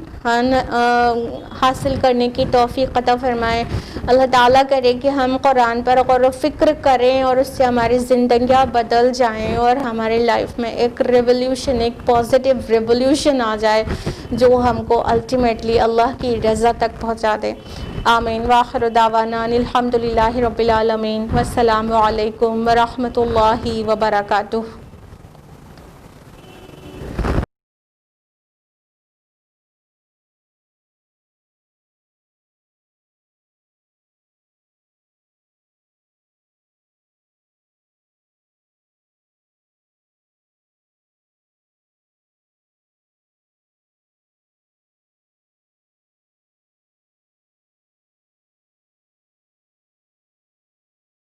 حاصل کرنے کی توفیق عطا فرمائے. اللہ تعالیٰ کرے کہ ہم قرآن پر غور و فکر کریں اور اس سے ہماری زندگیاں بدل جائیں اور ہمارے لائف میں ایک ریولیوشن، ایک پازیٹیو ریولیوشن آ جائے جو ہم کو الٹیمیٹلی اللہ کی رضا تک پہنچا دے. آمین. وآخر دعوانا الحمدللہ رب العالمین. والسلام علیکم ورحمۃ اللہ وبرکاتہ.